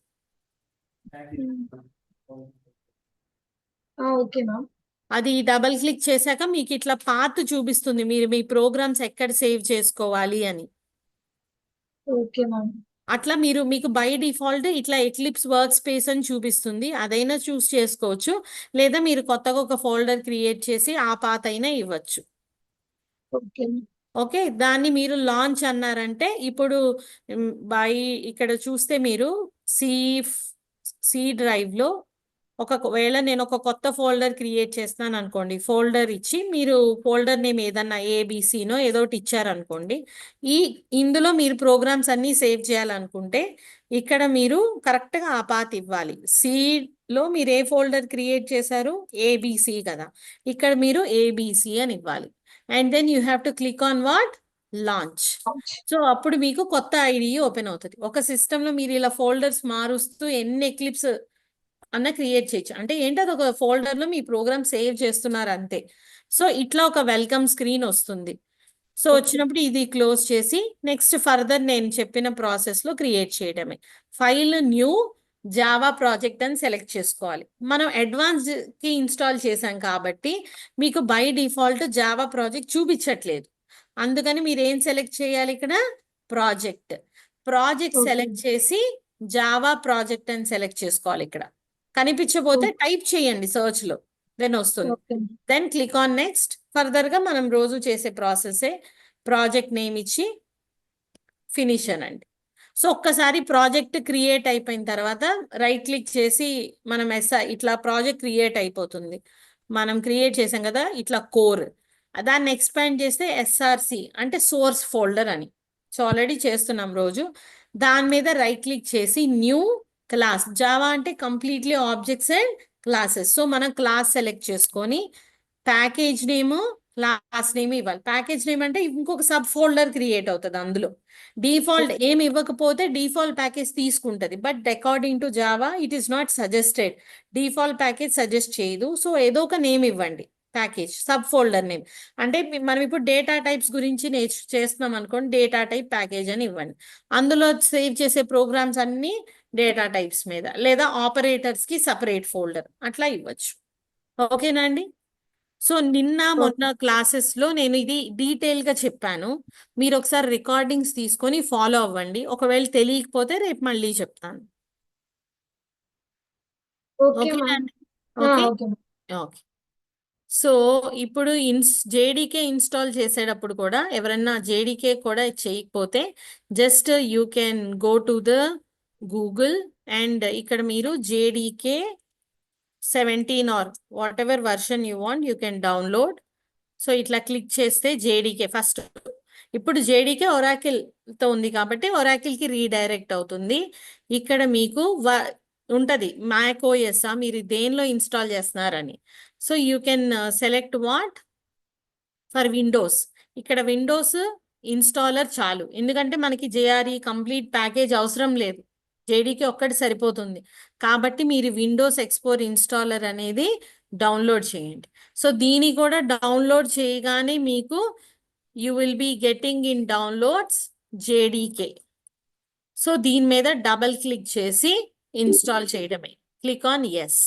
Okay ma'am. అది డబల్ క్లిక్ చేశాక మీకు ఇట్లా పాత్ చూపిస్తుంది, మీరు మీ ప్రోగ్రామ్స్ ఎక్కడ సేవ్ చేసుకోవాలి అని. Okay ma'am. అట్లా మీకు బై డిఫాల్ట్ ఇట్లా ఎక్లిప్స్ వర్క్ స్పేస్ అని చూపిస్తుంది, అదైనా చూస్ చేసుకోవచ్చు, లేదా మీరు కొత్తగా ఒక ఫోల్డర్ క్రియేట్ చేసి ఆ పాత్ అయినా ఇవ్వచ్చు. ఓకే, దాన్ని మీరు లాంచ్ అన్నారంటే ఇప్పుడు ఇక్కడ చూస్తే మీరు సి డ్రైవ్ లో ఒకవేళ నేను ఒక కొత్త ఫోల్డర్ క్రియేట్ చేస్తున్నాను అనుకోండి, ఫోల్డర్ ఇచ్చి మీరు ఫోల్డర్ నేమ్ ఏదన్నా ఏబిసినో ఏదో ఒకటి ఇచ్చారనుకోండి, ఇందులో మీరు ప్రోగ్రామ్స్ అన్నీ సేవ్ చేయాలనుకుంటే ఇక్కడ మీరు కరెక్ట్గా ఆ పాత్ ఇవ్వాలి. సిలో మీరు ఏ ఫోల్డర్ క్రియేట్ చేశారు, ఏబిసి కదా, ఇక్కడ మీరు ఏబిసి అని ఇవ్వాలి. And then you have to click on what, launch. So అప్పుడు మీకు కొత్త ఐడి ఓపెన్ అవుతుంది. ఒక సిస్టంలో మీరు ఇలా ఫోల్డర్స్ మారుస్తూ ఎన్ని ఎక్లిప్స్ అన్న క్రియేట్ చేయొచ్చు. అంటే ఏంటి, అది ఒక ఫోల్డర్లో మీ ప్రోగ్రామ్ సేవ్ చేస్తున్నారు అంతే. సో ఇట్లా ఒక వెల్కమ్ స్క్రీన్ వస్తుంది. సో వచ్చినప్పుడు ఇది క్లోజ్ చేసి నెక్స్ట్ ఫర్దర్ నేను చెప్పిన ప్రాసెస్లో క్రియేట్ చేయడమే. ఫైల్ న్యూ జావా ప్రాజెక్ట్ అని సెలెక్ట్ చేసుకోవాలి. మనం అడ్వాన్స్డ్కి ఇన్స్టాల్ చేసాం కాబట్టి మీకు బై డిఫాల్ట్ జావా ప్రాజెక్ట్ చూపించట్లేదు. అందుకని మీరు ఏం సెలెక్ట్ చేయాలి, ఇక్కడ ప్రాజెక్ట్ సెలెక్ట్ చేసి జావా ప్రాజెక్ట్ అని సెలెక్ట్ చేసుకోవాలి. ఇక్కడ కనిపించబోతే టైప్ చేయండి సర్చ్ లో, దెన్ వస్తుంది. Then click on next. Further గా మనం రోజు చేసే ప్రాసెసే, ప్రాజెక్ట్ నేమ్ ఇచ్చి ఫినిష్ అనండి. సో ఒక్కసారి ప్రాజెక్ట్ క్రియేట్ అయిపోయిన తర్వాత రైట్ క్లిక్ చేసి మనం ఇట్లా ప్రాజెక్ట్ క్రియేట్ అయిపోతుంది. మనం క్రియేట్ చేసాం కదా ఇట్లా కోర్, దాన్ని ఎక్స్పాండ్ చేస్తే ఎస్ఆర్సి అంటే సోర్స్ ఫోల్డర్ అని. సో ఆల్రెడీ చేస్తున్నాం రోజు. దాని మీద రైట్ క్లిక్ చేసి న్యూ క్లాస్, జావా అంటే completely objects and classes. So మనం క్లాస్ సెలెక్ట్ చేసుకొని ప్యాకేజ్ నేమ్, క్లాస్ నేమ్ ఇవ్వాలి. ప్యాకేజ్ నేమ్ అంటే ఇంకొక సబ్ ఫోల్డర్ క్రియేట్ అవుతుంది. అందులో డిఫాల్ట్ ఏమి ఇవ్వకపోతే డిఫాల్ట్ ప్యాకేజ్ తీసుకుంటుంది. But according to Java it is not suggested. Default package suggest చేయదు. సో ఏదో ఒక నేమ్ ఇవ్వండి, ప్యాకేజ్ సబ్ ఫోల్డర్ నేమ్. అంటే మనం ఇప్పుడు డేటా టైప్స్ గురించి చేస్తున్నాం అనుకోండి, డేటా టైప్ ప్యాకేజ్ అని ఇవ్వండి. అందులో సేవ్ చేసే ప్రోగ్రామ్స్ అన్ని డేటా టైప్స్ మీద, లేదా ఆపరేటర్స్ కి సపరేట్ ఫోల్డర్ అట్లా ఇవ్వచ్చు. ఓకేనా అండి? సో నిన్న మొన్న క్లాసెస్ లో నేను ఇది డీటెయిల్ గా చెప్పాను. మీరు ఒకసారి రికార్డింగ్స్ తీసుకొని ఫాలో అవ్వండి. ఒకవేళ తెలియకపోతే రేపు మళ్ళీ చెప్తాను. ఓకేనా అండి? ఓకే. ఓకే. సో ఇప్పుడు జేడీకే ఇన్స్టాల్ చేసేటప్పుడు కూడా ఎవరన్నా జేడీకే కూడా చేయకపోతే just you can go to the Google and ఇక్కడ మీరు JDK 17 or whatever version you want you can download. So ఇట్లా క్లిక్ చేస్తే జేడీకే ఫస్ట్, ఇప్పుడు జేడీకే ఒరాకిల్తో ఉంది కాబట్టి ఒరాకిల్కి రీడైరెక్ట్ అవుతుంది. ఇక్కడ మీకు ఉంటుంది మ్యాక్ ఓఎస్, మీరు దేనిలో ఇన్స్టాల్ చేస్తున్నారని. So you can select what for Windows. ఇక్కడ విండోస్ ఇన్స్టాలర్ చాలు, ఎందుకంటే మనకి జేఆర్ఈ కంప్లీట్ ప్యాకేజ్ అవసరం లేదు, జేడీకి ఒక్కటి సరిపోతుంది. కాబట్టి మీరు విండోస్ ఎక్స్ప్లోరర్ ఇన్స్టాలర్ అనేది డౌన్లోడ్ చేయండి. సో దీన్ని కూడా డౌన్లోడ్ చేయగానే మీకు you will be getting in downloads JDK. So దీని మీద డబల్ క్లిక్ చేసి ఇన్స్టాల్ చేయడమే. Click on yes.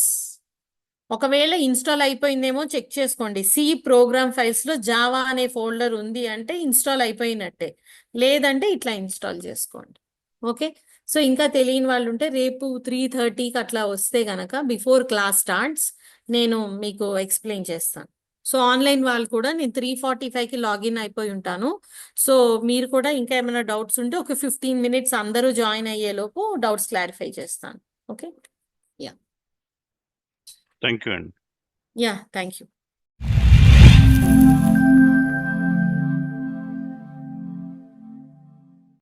ఒకవేళ ఇన్స్టాల్ అయిపోయిందేమో చెక్ చేసుకోండి. సి ప్రోగ్రామ్ ఫైల్స్ లో జావా అనే ఫోల్డర్ ఉంది అంటే ఇన్స్టాల్ అయిపోయినట్టే, లేదంటే ఇట్లా ఇన్స్టాల్ చేసుకోండి. ఓకే. సో ఇంకా తెలియని వాళ్ళు ఉంటే రేపు 3:30కి అట్లా వస్తే గనక బిఫోర్ క్లాస్ స్టార్ట్స్ నేను మీకు ఎక్స్ప్లెయిన్ చేస్తాను. సో ఆన్లైన్ వాళ్ళు కూడా నేను 3:45కి లాగిన్ అయిపోయి ఉంటాను. సో మీరు కూడా ఇంకా ఏమైనా డౌట్స్ ఉంటే ఒక 15 మినిట్స్ అందరూ జాయిన్ అయ్యేలోపు డౌట్స్ క్లారిఫై చేస్తాను. ఓకే. థ్యాంక్ యూ అండి. Yeah, thank you.